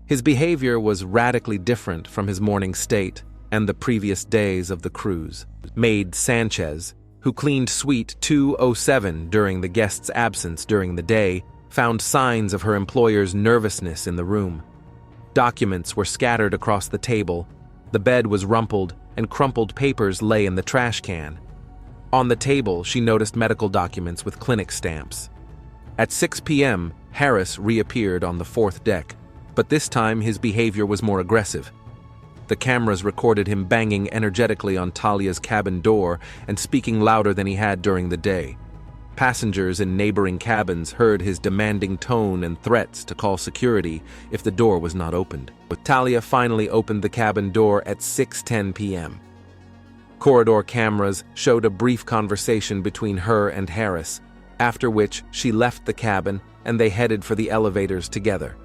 His behavior was radically different from his morning state and the previous days of the cruise. Maid Sanchez, who cleaned Suite 207 during the guest's absence during the day, found signs of her employer's nervousness in the room. Documents were scattered across the table, the bed was rumpled, and crumpled papers lay in the trash can. On the table, she noticed medical documents with clinic stamps. At 6 p.m., Harris reappeared on the fourth deck, but this time his behavior was more aggressive. The cameras recorded him banging energetically on Talia's cabin door and speaking louder than he had during the day. Passengers in neighboring cabins heard his demanding tone and threats to call security if the door was not opened. Talia finally opened the cabin door at 6:10 p.m. Corridor cameras showed a brief conversation between her and Harris, after which she left the cabin and they headed for the elevators together.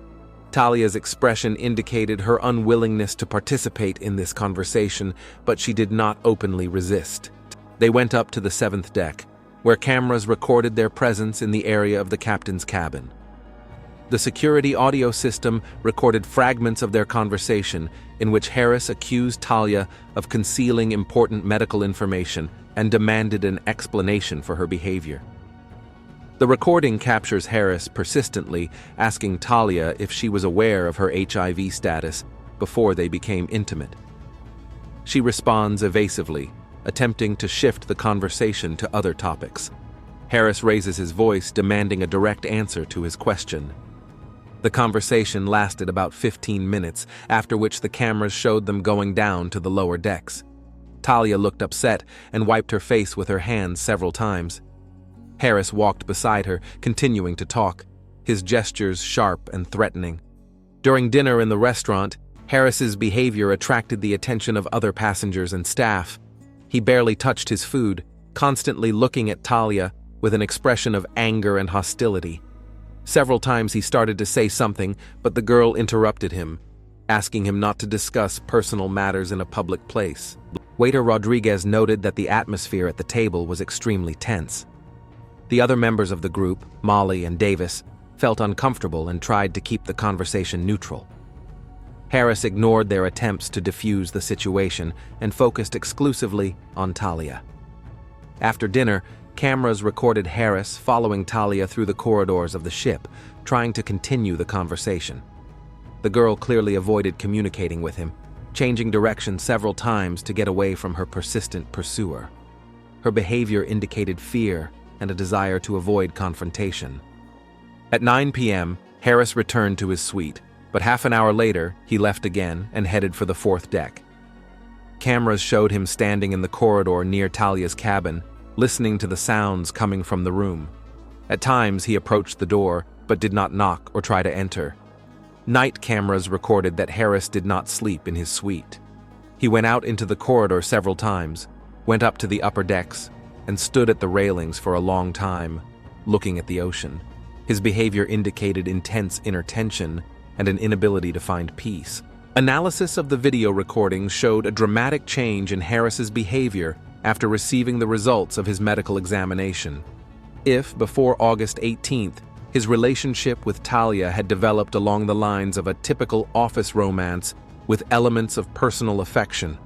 Talia's expression indicated her unwillingness to participate in this conversation, but she did not openly resist. They went up to the seventh deck, where cameras recorded their presence in the area of the captain's cabin. The security audio system recorded fragments of their conversation in which Harris accused Talia of concealing important medical information and demanded an explanation for her behavior. The recording captures Harris persistently asking Talia if she was aware of her HIV status before they became intimate. She responds evasively, attempting to shift the conversation to other topics. Harris raises his voice, demanding a direct answer to his question. The conversation lasted about 15 minutes, after which the cameras showed them going down to the lower decks. Talia looked upset and wiped her face with her hands several times. Harris walked beside her, continuing to talk, his gestures sharp and threatening. During dinner in the restaurant, Harris's behavior attracted the attention of other passengers and staff. He barely touched his food, constantly looking at Talia with an expression of anger and hostility. Several times he started to say something, but the girl interrupted him, asking him not to discuss personal matters in a public place. Waiter Rodriguez noted that the atmosphere at the table was extremely tense. The other members of the group, Molly and Davis, felt uncomfortable and tried to keep the conversation neutral. Harris ignored their attempts to defuse the situation and focused exclusively on Talia. After dinner, cameras recorded Harris following Talia through the corridors of the ship, trying to continue the conversation. The girl clearly avoided communicating with him, changing direction several times to get away from her persistent pursuer. Her behavior indicated fear and a desire to avoid confrontation. At 9 p.m., Harris returned to his suite, but half an hour later, he left again and headed for the fourth deck. Cameras showed him standing in the corridor near Talia's cabin, listening to the sounds coming from the room. At times, he approached the door, but did not knock or try to enter. Night cameras recorded that Harris did not sleep in his suite. He went out into the corridor several times, went up to the upper decks, and stood at the railings for a long time, looking at the ocean. His behavior indicated intense inner tension and an inability to find peace. Analysis of the video recordings showed a dramatic change in Harris's behavior after receiving the results of his medical examination. If, before August 18th, his relationship with Talia had developed along the lines of a typical office romance with elements of personal affection,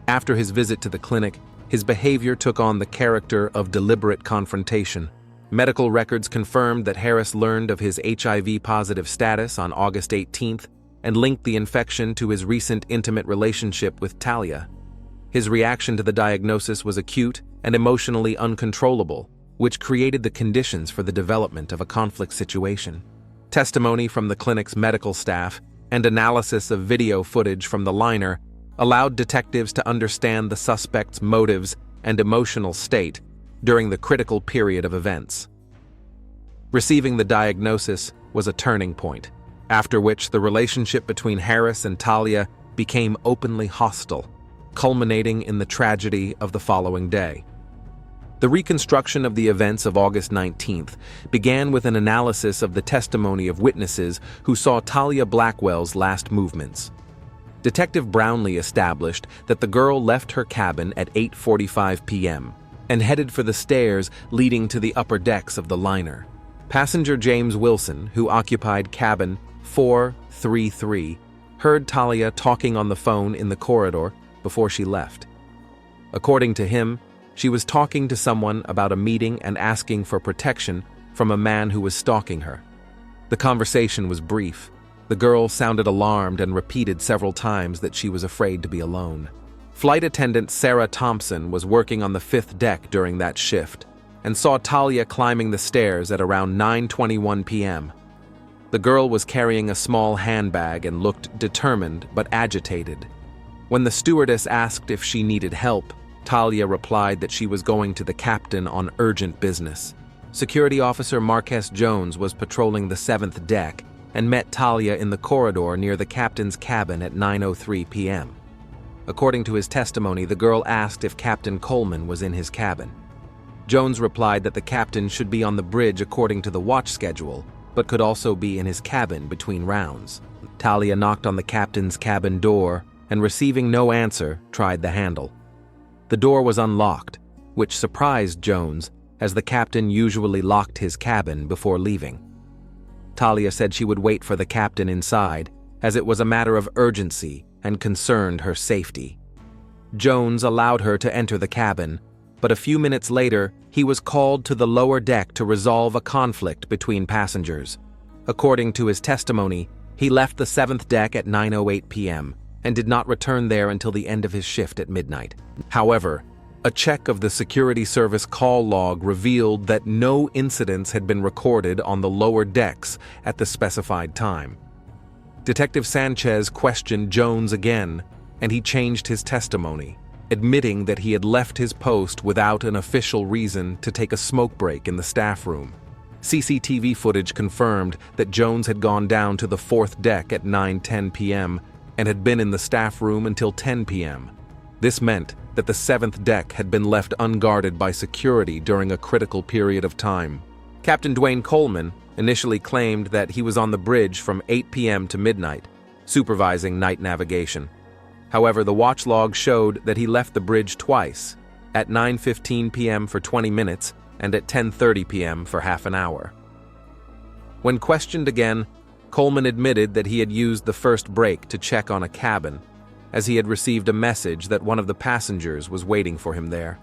after his visit to the clinic, his behavior took on the character of deliberate confrontation. Medical records confirmed that Harris learned of his HIV-positive status on August 18th and linked the infection to his recent intimate relationship with Talia. His reaction to the diagnosis was acute and emotionally uncontrollable, which created the conditions for the development of a conflict situation. Testimony from the clinic's medical staff and analysis of video footage from the liner allowed detectives to understand the suspect's motives and emotional state during the critical period of events. Receiving the diagnosis was a turning point, after which the relationship between Harris and Talia became openly hostile, culminating in the tragedy of the following day. The reconstruction of the events of August 19th began with an analysis of the testimony of witnesses who saw Talia Blackwell's last movements. Detective Brownlee established that the girl left her cabin at 8:45 p.m. and headed for the stairs leading to the upper decks of the liner. Passenger James Wilson, who occupied cabin 433, heard Talia talking on the phone in the corridor before she left. According to him, she was talking to someone about a meeting and asking for protection from a man who was stalking her. The conversation was brief. The girl sounded alarmed and repeated several times that she was afraid to be alone. Flight attendant Sarah Thompson was working on the 5th deck during that shift and saw Talia climbing the stairs at around 9:21 p.m. The girl was carrying a small handbag and looked determined but agitated. When the stewardess asked if she needed help, Talia replied that she was going to the captain on urgent business. Security officer Marquess Jones was patrolling the 7th deck and met Talia in the corridor near the captain's cabin at 9:03 p.m. According to his testimony, the girl asked if Captain Coleman was in his cabin. Jones replied that the captain should be on the bridge according to the watch schedule, but could also be in his cabin between rounds. Talia knocked on the captain's cabin door and, receiving no answer, tried the handle. The door was unlocked, which surprised Jones, as the captain usually locked his cabin before leaving. Talia said she would wait for the captain inside, as it was a matter of urgency and concerned her safety. Jones allowed her to enter the cabin, but a few minutes later, he was called to the lower deck to resolve a conflict between passengers. According to his testimony, he left the 7th deck at 9:08 p.m. and did not return there until the end of his shift at midnight. However, a check of the security service call log revealed that no incidents had been recorded on the lower decks at the specified time. Detective Sanchez questioned Jones again, and he changed his testimony, admitting that he had left his post without an official reason to take a smoke break in the staff room. CCTV footage confirmed that Jones had gone down to the 4th deck at 9:10 p.m. and had been in the staff room until 10 p.m. This meant that the 7th deck had been left unguarded by security during a critical period of time. Captain Dwayne Coleman initially claimed that he was on the bridge from 8 p.m. to midnight, supervising night navigation. However, the watch log showed that he left the bridge twice, at 9:15 p.m. for 20 minutes and at 10:30 p.m. for half an hour. When questioned again, Coleman admitted that he had used the first break to check on a cabin, as he had received a message that one of the passengers was waiting for him there.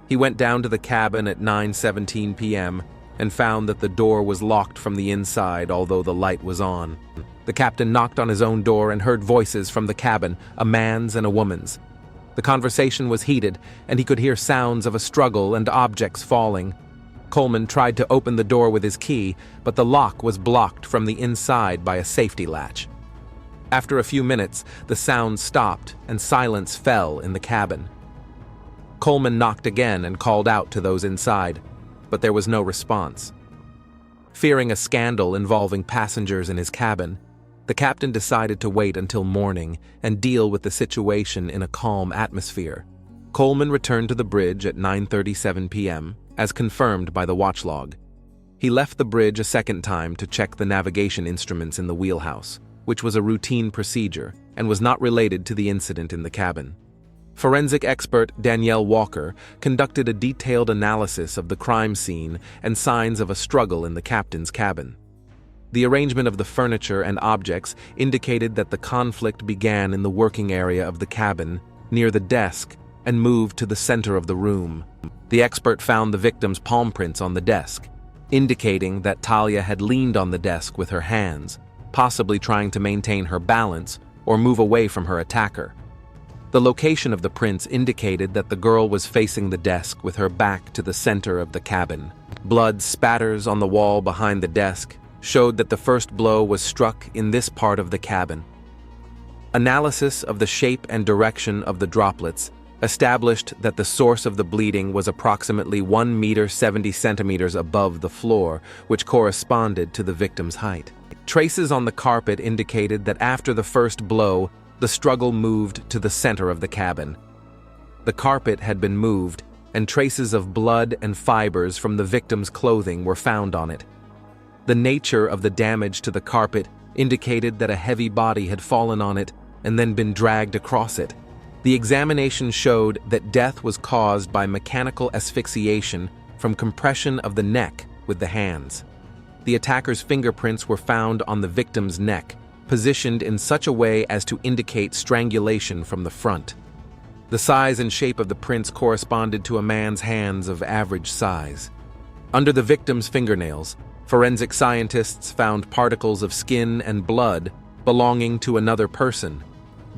He went down to the cabin at 9:17 p.m. and found that the door was locked from the inside, although the light was on. The captain knocked on his own door and heard voices from the cabin, a man's and a woman's. The conversation was heated, and he could hear sounds of a struggle and objects falling. Coleman tried to open the door with his key, but the lock was blocked from the inside by a safety latch. After a few minutes, the sound stopped and silence fell in the cabin. Coleman knocked again and called out to those inside, but there was no response. Fearing a scandal involving passengers in his cabin, the captain decided to wait until morning and deal with the situation in a calm atmosphere. Coleman returned to the bridge at 9:37 p.m., as confirmed by the watch log. He left the bridge a second time to check the navigation instruments in the wheelhouse, which was a routine procedure and was not related to the incident in the cabin. Forensic expert Danielle Walker conducted a detailed analysis of the crime scene and signs of a struggle in the captain's cabin. The arrangement of the furniture and objects indicated that the conflict began in the working area of the cabin, near the desk, and moved to the center of the room. The expert found the victim's palm prints on the desk, indicating that Talia had leaned on the desk with her hands, possibly trying to maintain her balance or move away from her attacker. The location of the prints indicated that the girl was facing the desk with her back to the center of the cabin. Blood spatters on the wall behind the desk showed that the first blow was struck in this part of the cabin. Analysis of the shape and direction of the droplets established that the source of the bleeding was approximately 1 meter 70 centimeters above the floor, which corresponded to the victim's height. Traces on the carpet indicated that after the first blow, the struggle moved to the center of the cabin. The carpet had been moved, and traces of blood and fibers from the victim's clothing were found on it. The nature of the damage to the carpet indicated that a heavy body had fallen on it and then been dragged across it. The examination showed that death was caused by mechanical asphyxiation from compression of the neck with the hands. The attacker's fingerprints were found on the victim's neck, positioned in such a way as to indicate strangulation from the front. The size and shape of the prints corresponded to a man's hands of average size. Under the victim's fingernails, forensic scientists found particles of skin and blood belonging to another person.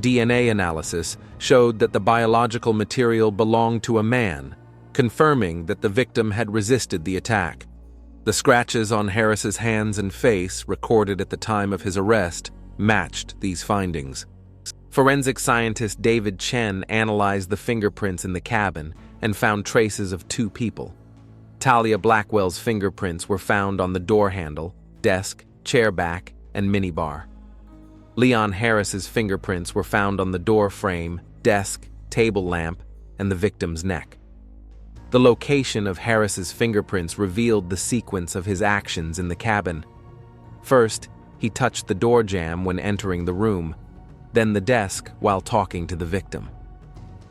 DNA analysis showed that the biological material belonged to a man, confirming that the victim had resisted the attack. The scratches on Harris's hands and face, recorded at the time of his arrest, matched these findings. Forensic scientist David Chen analyzed the fingerprints in the cabin and found traces of 2 people. Talia Blackwell's fingerprints were found on the door handle, desk, chair back, and minibar. Leon Harris's fingerprints were found on the door frame, desk, table lamp, and the victim's neck. The location of Harris's fingerprints revealed the sequence of his actions in the cabin. First, he touched the door jamb when entering the room, then the desk while talking to the victim.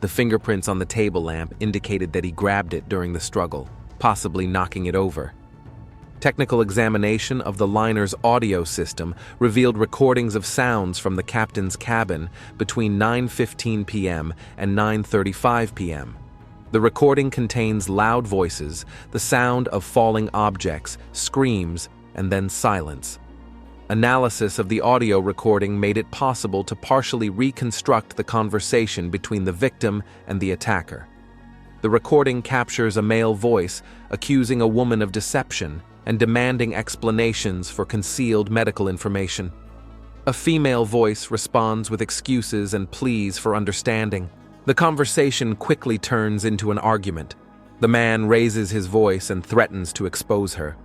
The fingerprints on the table lamp indicated that he grabbed it during the struggle, possibly knocking it over. Technical examination of the liner's audio system revealed recordings of sounds from the captain's cabin between 9:15 p.m. and 9:35 p.m. The recording contains loud voices, the sound of falling objects, screams, and then silence. Analysis of the audio recording made it possible to partially reconstruct the conversation between the victim and the attacker. The recording captures a male voice accusing a woman of deception and demanding explanations for concealed medical information. A female voice responds with excuses and pleas for understanding. The conversation quickly turns into an argument. The man raises his voice and threatens to expose her.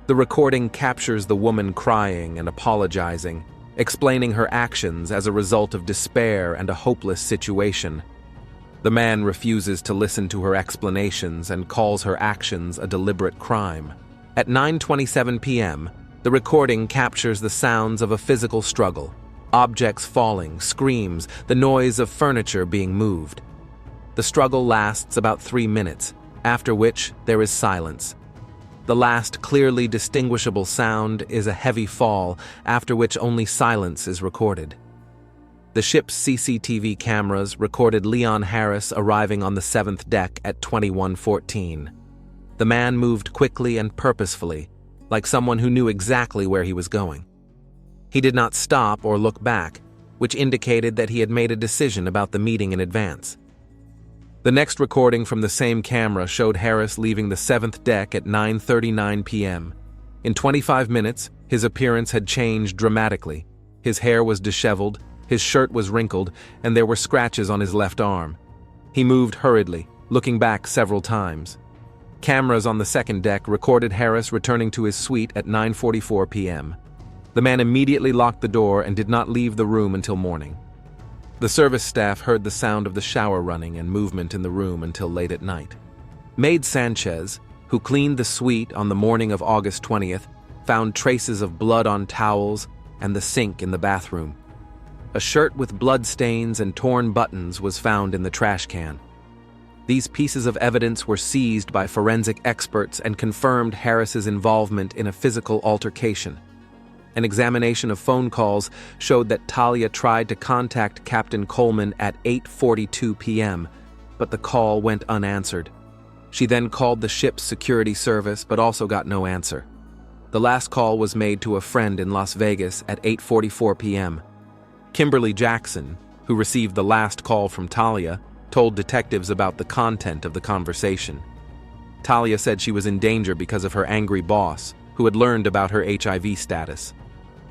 The recording captures the woman crying and apologizing, explaining her actions as a result of despair and a hopeless situation. The man refuses to listen to her explanations and calls her actions a deliberate crime. At 9:27 p.m., the recording captures the sounds of a physical struggle, objects falling, screams, the noise of furniture being moved. The struggle lasts about 3 minutes, after which there is silence. The last clearly distinguishable sound is a heavy fall, after which only silence is recorded. The ship's CCTV cameras recorded Leon Harris arriving on the 7th deck at 21:14. The man moved quickly and purposefully, like someone who knew exactly where he was going. He did not stop or look back, which indicated that he had made a decision about the meeting in advance. The next recording from the same camera showed Harris leaving the 7th deck at 9:39 p.m. In 25 minutes, his appearance had changed dramatically. His hair was disheveled, his shirt was wrinkled, and there were scratches on his left arm. He moved hurriedly, looking back several times. Cameras on the 2nd deck recorded Harris returning to his suite at 9:44 p.m. The man immediately locked the door and did not leave the room until morning. The service staff heard the sound of the shower running and movement in the room until late at night. Maid Sanchez, who cleaned the suite on the morning of August 20th, found traces of blood on towels and the sink in the bathroom. A shirt with blood stains and torn buttons was found in the trash can. These pieces of evidence were seized by forensic experts and confirmed Harris's involvement in a physical altercation. An examination of phone calls showed that Talia tried to contact Captain Coleman at 8:42 p.m., but the call went unanswered. She then called the ship's security service but also got no answer. The last call was made to a friend in Las Vegas at 8:44 p.m. Kimberly Jackson, who received the last call from Talia, told detectives about the content of the conversation. Talia said she was in danger because of her angry boss, who had learned about her HIV status.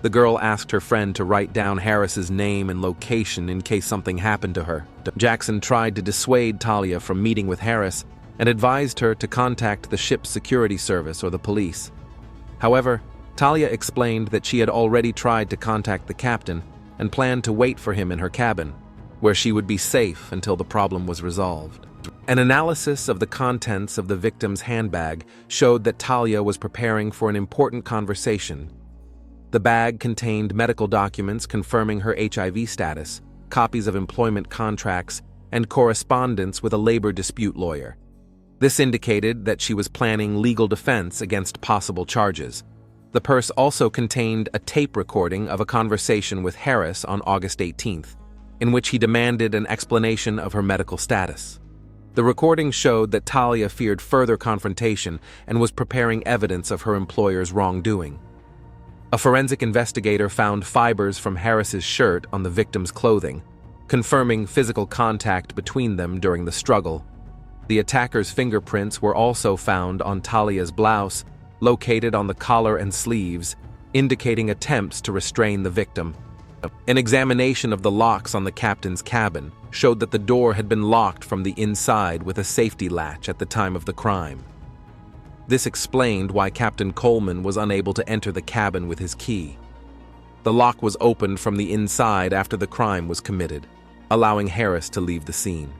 The girl asked her friend to write down Harris's name and location in case something happened to her. Jackson tried to dissuade Talia from meeting with Harris and advised her to contact the ship's security service or the police. However, Talia explained that she had already tried to contact the captain and planned to wait for him in her cabin, where she would be safe until the problem was resolved. An analysis of the contents of the victim's handbag showed that Talia was preparing for an important conversation. The bag contained medical documents confirming her HIV status, copies of employment contracts, and correspondence with a labor dispute lawyer. This indicated that she was planning legal defense against possible charges. The purse also contained a tape recording of a conversation with Harris on August 18th, in which he demanded an explanation of her medical status. The recording showed that Talia feared further confrontation and was preparing evidence of her employer's wrongdoing. A forensic investigator found fibers from Harris's shirt on the victim's clothing, confirming physical contact between them during the struggle. The attacker's fingerprints were also found on Talia's blouse, located on the collar and sleeves, indicating attempts to restrain the victim. An examination of the locks on the captain's cabin showed that the door had been locked from the inside with a safety latch at the time of the crime. This explained why Captain Coleman was unable to enter the cabin with his key. The lock was opened from the inside after the crime was committed, allowing Harris to leave the scene.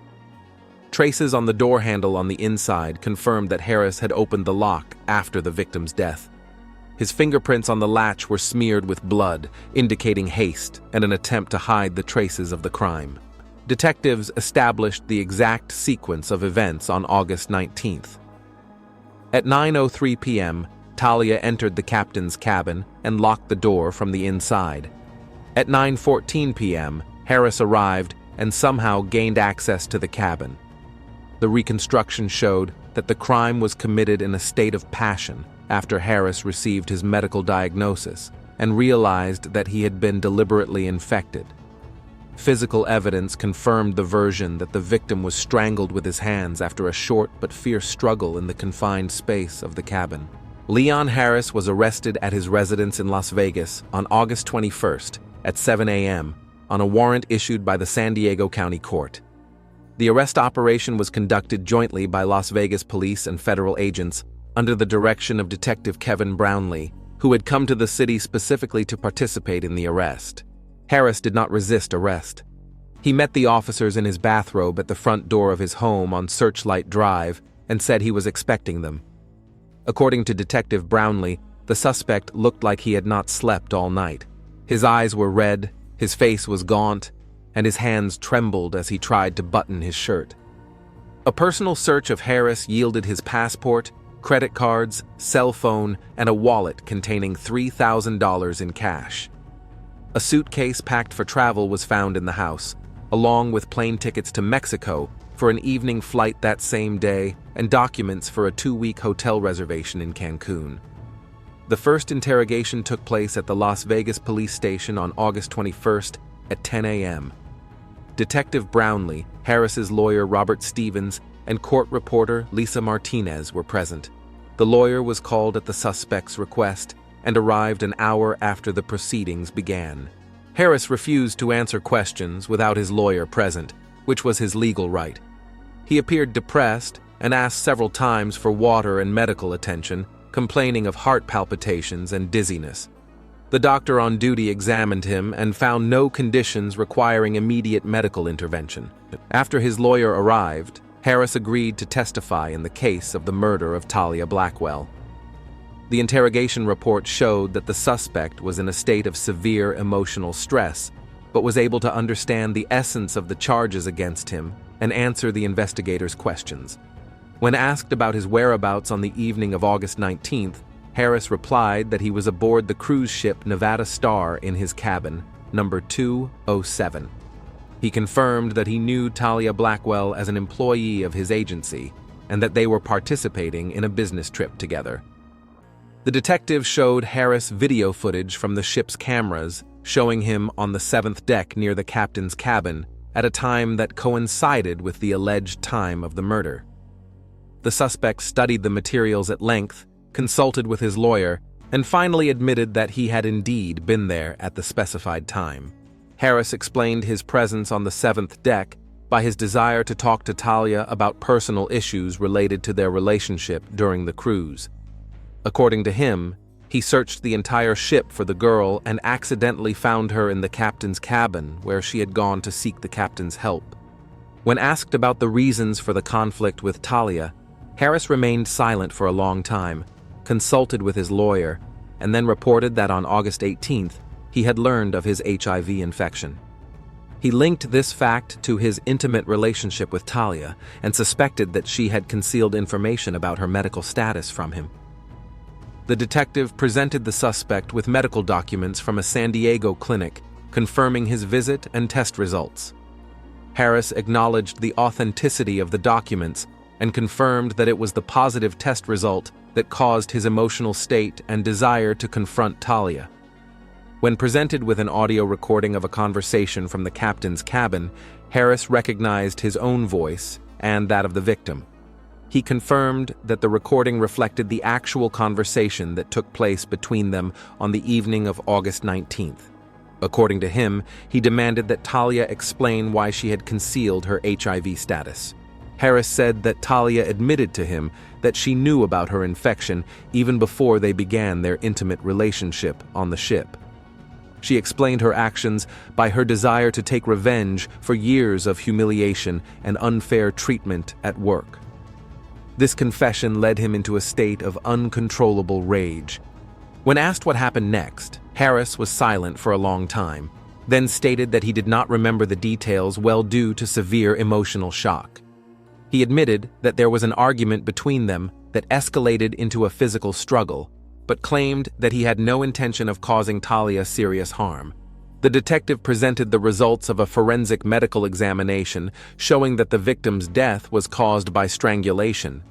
Traces on the door handle on the inside confirmed that Harris had opened the lock after the victim's death. His fingerprints on the latch were smeared with blood, indicating haste and an attempt to hide the traces of the crime. Detectives established the exact sequence of events on August 19th. At 9:03 p.m., Talia entered the captain's cabin and locked the door from the inside. At 9:14 p.m., Harris arrived and somehow gained access to the cabin. The reconstruction showed that the crime was committed in a state of passion after Harris received his medical diagnosis and realized that he had been deliberately infected. Physical evidence confirmed the version that the victim was strangled with his hands after a short but fierce struggle in the confined space of the cabin. Leon Harris was arrested at his residence in Las Vegas on August 21st at 7 a.m. on a warrant issued by the San Diego County Court. The arrest operation was conducted jointly by Las Vegas police and federal agents under the direction of Detective Kevin Brownlee, who had come to the city specifically to participate in the arrest. Harris did not resist arrest. He met the officers in his bathrobe at the front door of his home on Searchlight Drive and said he was expecting them. According to Detective Brownlee, the suspect looked like he had not slept all night. His eyes were red, his face was gaunt, and his hands trembled as he tried to button his shirt. A personal search of Harris yielded his passport, credit cards, cell phone, and a wallet containing $3,000 in cash. A suitcase packed for travel was found in the house, along with plane tickets to Mexico for an evening flight that same day and documents for a 2-week hotel reservation in Cancun. The first interrogation took place at the Las Vegas police station on August 21st at 10 a.m. Detective Brownlee, Harris's lawyer Robert Stevens, and court reporter Lisa Martinez were present. The lawyer was called at the suspect's request and arrived an hour after the proceedings began. Harris refused to answer questions without his lawyer present, which was his legal right. He appeared depressed and asked several times for water and medical attention, complaining of heart palpitations and dizziness. The doctor on duty examined him and found no conditions requiring immediate medical intervention. After his lawyer arrived, Harris agreed to testify in the case of the murder of Talia Blackwell. The interrogation report showed that the suspect was in a state of severe emotional stress, but was able to understand the essence of the charges against him and answer the investigators' questions. When asked about his whereabouts on the evening of August 19th, Harris replied that he was aboard the cruise ship Nevada Star in his cabin, number 207. He confirmed that he knew Talia Blackwell as an employee of his agency and that they were participating in a business trip together. The detective showed Harris video footage from the ship's cameras showing him on the 7th deck near the captain's cabin at a time that coincided with the alleged time of the murder. The suspect studied the materials at length, consulted with his lawyer, and finally admitted that he had indeed been there at the specified time. Harris explained his presence on the 7th deck by his desire to talk to Talia about personal issues related to their relationship during the cruise. According to him, he searched the entire ship for the girl and accidentally found her in the captain's cabin where she had gone to seek the captain's help. When asked about the reasons for the conflict with Talia, Harris remained silent for a long time, consulted with his lawyer, and then reported that on August 18th, he had learned of his HIV infection. He linked this fact to his intimate relationship with Talia and suspected that she had concealed information about her medical status from him. The detective presented the suspect with medical documents from a San Diego clinic confirming his visit and test results. Harris acknowledged the authenticity of the documents and confirmed that it was the positive test result that caused his emotional state and desire to confront Talia. When presented with an audio recording of a conversation from the captain's cabin, Harris recognized his own voice and that of the victim. He confirmed that the recording reflected the actual conversation that took place between them on the evening of August 19th. According to him, he demanded that Talia explain why she had concealed her HIV status. Harris said that Talia admitted to him that she knew about her infection even before they began their intimate relationship on the ship. She explained her actions by her desire to take revenge for years of humiliation and unfair treatment at work. This confession led him into a state of uncontrollable rage. When asked what happened next, Harris was silent for a long time, then stated that he did not remember the details well due to severe emotional shock. He admitted that there was an argument between them that escalated into a physical struggle, but claimed that he had no intention of causing Talia serious harm. The detective presented the results of a forensic medical examination showing that the victim's death was caused by strangulation.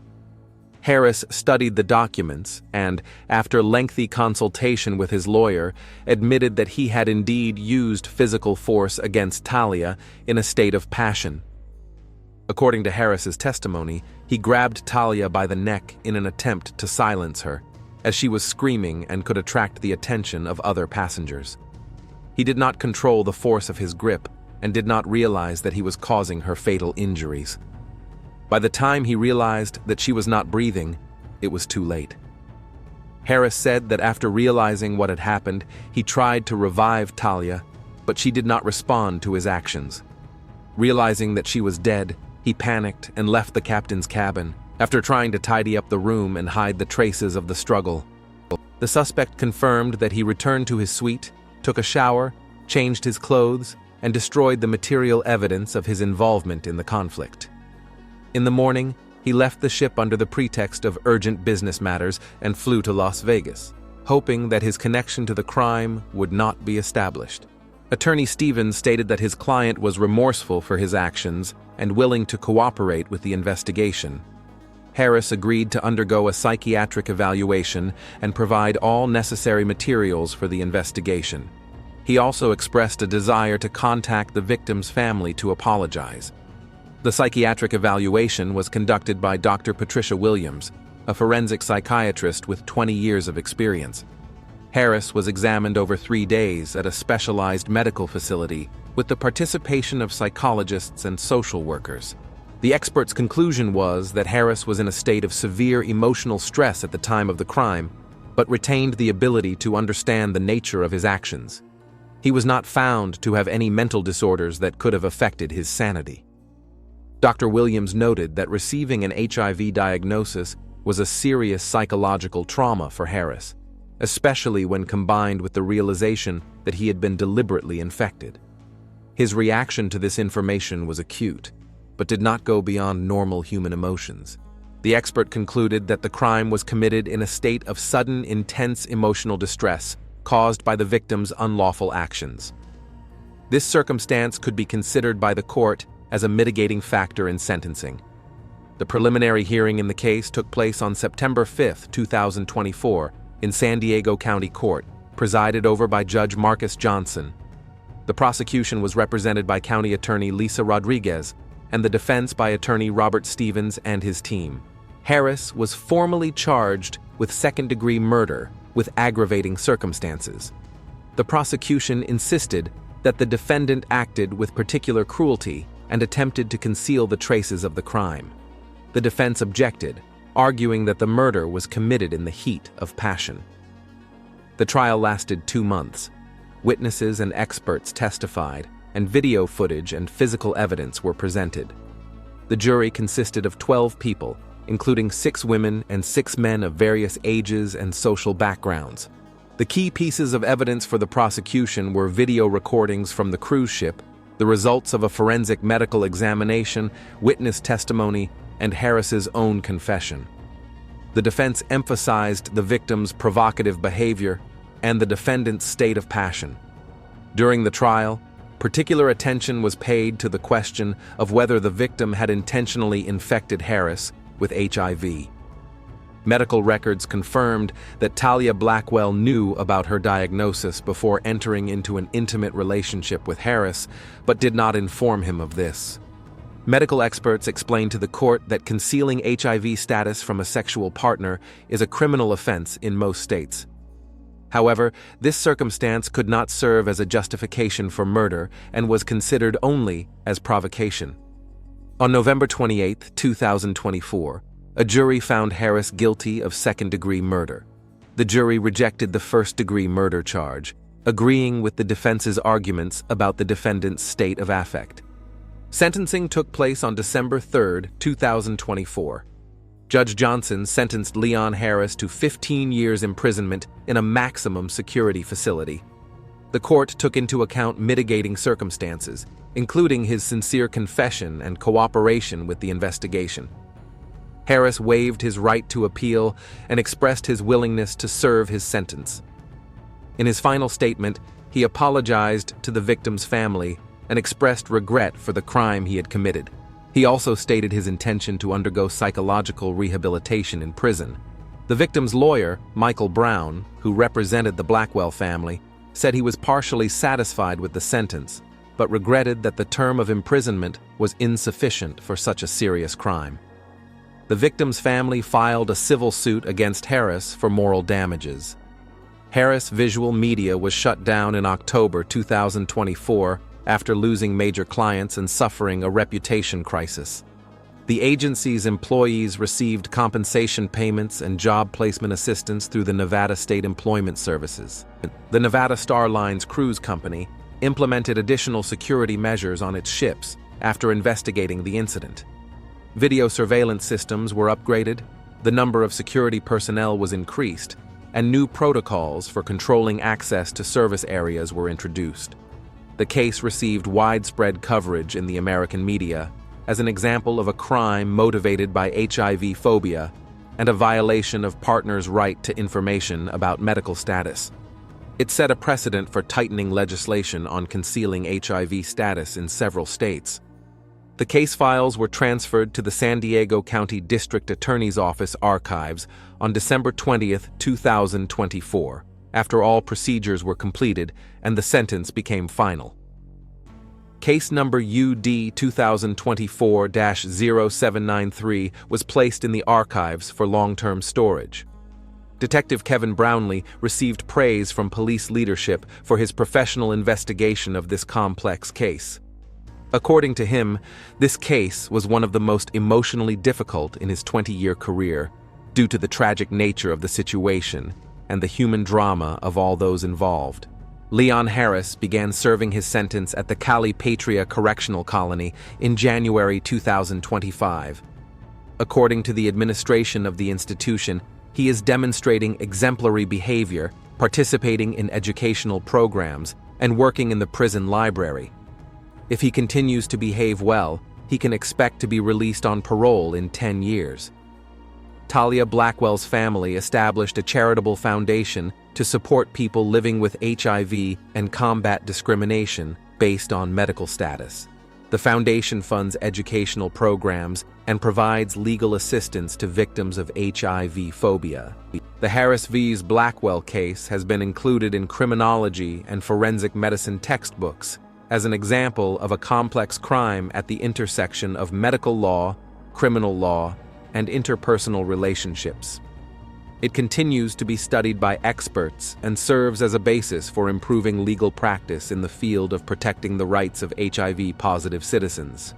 Harris studied the documents and, after lengthy consultation with his lawyer, admitted that he had indeed used physical force against Talia in a state of passion. According to Harris's testimony, he grabbed Talia by the neck in an attempt to silence her, as she was screaming and could attract the attention of other passengers. He did not control the force of his grip and did not realize that he was causing her fatal injuries. By the time he realized that she was not breathing, it was too late. Harris said that after realizing what had happened, he tried to revive Talia, but she did not respond to his actions. Realizing that she was dead, he panicked and left the captain's cabin, after trying to tidy up the room and hide the traces of the struggle. The suspect confirmed that he returned to his suite, took a shower, changed his clothes, and destroyed the material evidence of his involvement in the conflict. In the morning, he left the ship under the pretext of urgent business matters and flew to Las Vegas, hoping that his connection to the crime would not be established. Attorney Stevens stated that his client was remorseful for his actions and willing to cooperate with the investigation. Harris agreed to undergo a psychiatric evaluation and provide all necessary materials for the investigation. He also expressed a desire to contact the victim's family to apologize. The psychiatric evaluation was conducted by Dr. Patricia Williams, a forensic psychiatrist with 20 years of experience. Harris was examined over 3 days at a specialized medical facility with the participation of psychologists and social workers. The expert's conclusion was that Harris was in a state of severe emotional stress at the time of the crime, but retained the ability to understand the nature of his actions. He was not found to have any mental disorders that could have affected his sanity. Dr. Williams noted that receiving an HIV diagnosis was a serious psychological trauma for Harris, especially when combined with the realization that he had been deliberately infected. His reaction to this information was acute, but did not go beyond normal human emotions. The expert concluded that the crime was committed in a state of sudden, intense emotional distress caused by the victim's unlawful actions. This circumstance could be considered by the court as a mitigating factor in sentencing. The preliminary hearing in the case took place on September 5, 2024, in San Diego County Court, presided over by Judge Marcus Johnson. The prosecution was represented by County Attorney Lisa Rodriguez and the defense by Attorney Robert Stevens and his team. Harris was formally charged with second-degree murder with aggravating circumstances. The prosecution insisted that the defendant acted with particular cruelty and attempted to conceal the traces of the crime. The defense objected, arguing that the murder was committed in the heat of passion. The trial lasted 2 months. Witnesses and experts testified, and video footage and physical evidence were presented. The jury consisted of 12 people, including 6 women and 6 men of various ages and social backgrounds. The key pieces of evidence for the prosecution were video recordings from the cruise ship, the results of a forensic medical examination, witness testimony, and Harris's own confession. The defense emphasized the victim's provocative behavior and the defendant's state of passion. During the trial, particular attention was paid to the question of whether the victim had intentionally infected Harris with HIV. Medical records confirmed that Talia Blackwell knew about her diagnosis before entering into an intimate relationship with Harris, but did not inform him of this. Medical experts explained to the court that concealing HIV status from a sexual partner is a criminal offense in most states. However, this circumstance could not serve as a justification for murder and was considered only as provocation. On November 28, 2024, a jury found Harris guilty of second-degree murder. The jury rejected the first-degree murder charge, agreeing with the defense's arguments about the defendant's state of affect. Sentencing took place on December 3, 2024. Judge Johnson sentenced Leon Harris to 15 years imprisonment in a maximum security facility. The court took into account mitigating circumstances, including his sincere confession and cooperation with the investigation. Harris waived his right to appeal and expressed his willingness to serve his sentence. In his final statement, he apologized to the victim's family and expressed regret for the crime he had committed. He also stated his intention to undergo psychological rehabilitation in prison. The victim's lawyer, Michael Brown, who represented the Blackwell family, said he was partially satisfied with the sentence, but regretted that the term of imprisonment was insufficient for such a serious crime. The victim's family filed a civil suit against Harris for moral damages. Harris Visual Media was shut down in October 2024 after losing major clients and suffering a reputation crisis. The agency's employees received compensation payments and job placement assistance through the Nevada State Employment Services. The Nevada Star Lines cruise company implemented additional security measures on its ships after investigating the incident. Video surveillance systems were upgraded, the number of security personnel was increased, and new protocols for controlling access to service areas were introduced. The case received widespread coverage in the American media as an example of a crime motivated by HIV phobia and a violation of partners' right to information about medical status. It set a precedent for tightening legislation on concealing HIV status in several states. The case files were transferred to the San Diego County District Attorney's Office archives on December 20, 2024. After all procedures were completed and the sentence became final. Case number UD 2024-0793 was placed in the archives for long-term storage. Detective Kevin Brownlee received praise from police leadership for his professional investigation of this complex case. According to him, this case was one of the most emotionally difficult in his 20-year career due to the tragic nature of the situation and the human drama of all those involved. Leon Harris began serving his sentence at the Cali Patria Correctional Colony in January 2025. According to the administration of the institution, he is demonstrating exemplary behavior, participating in educational programs, and working in the prison library. If he continues to behave well, he can expect to be released on parole in 10 years. Talia Blackwell's family established a charitable foundation to support people living with HIV and combat discrimination based on medical status. The foundation funds educational programs and provides legal assistance to victims of HIV phobia. The Harris vs. Blackwell case has been included in criminology and forensic medicine textbooks as an example of a complex crime at the intersection of medical law, criminal law, and interpersonal relationships. It continues to be studied by experts and serves as a basis for improving legal practice in the field of protecting the rights of HIV-positive citizens.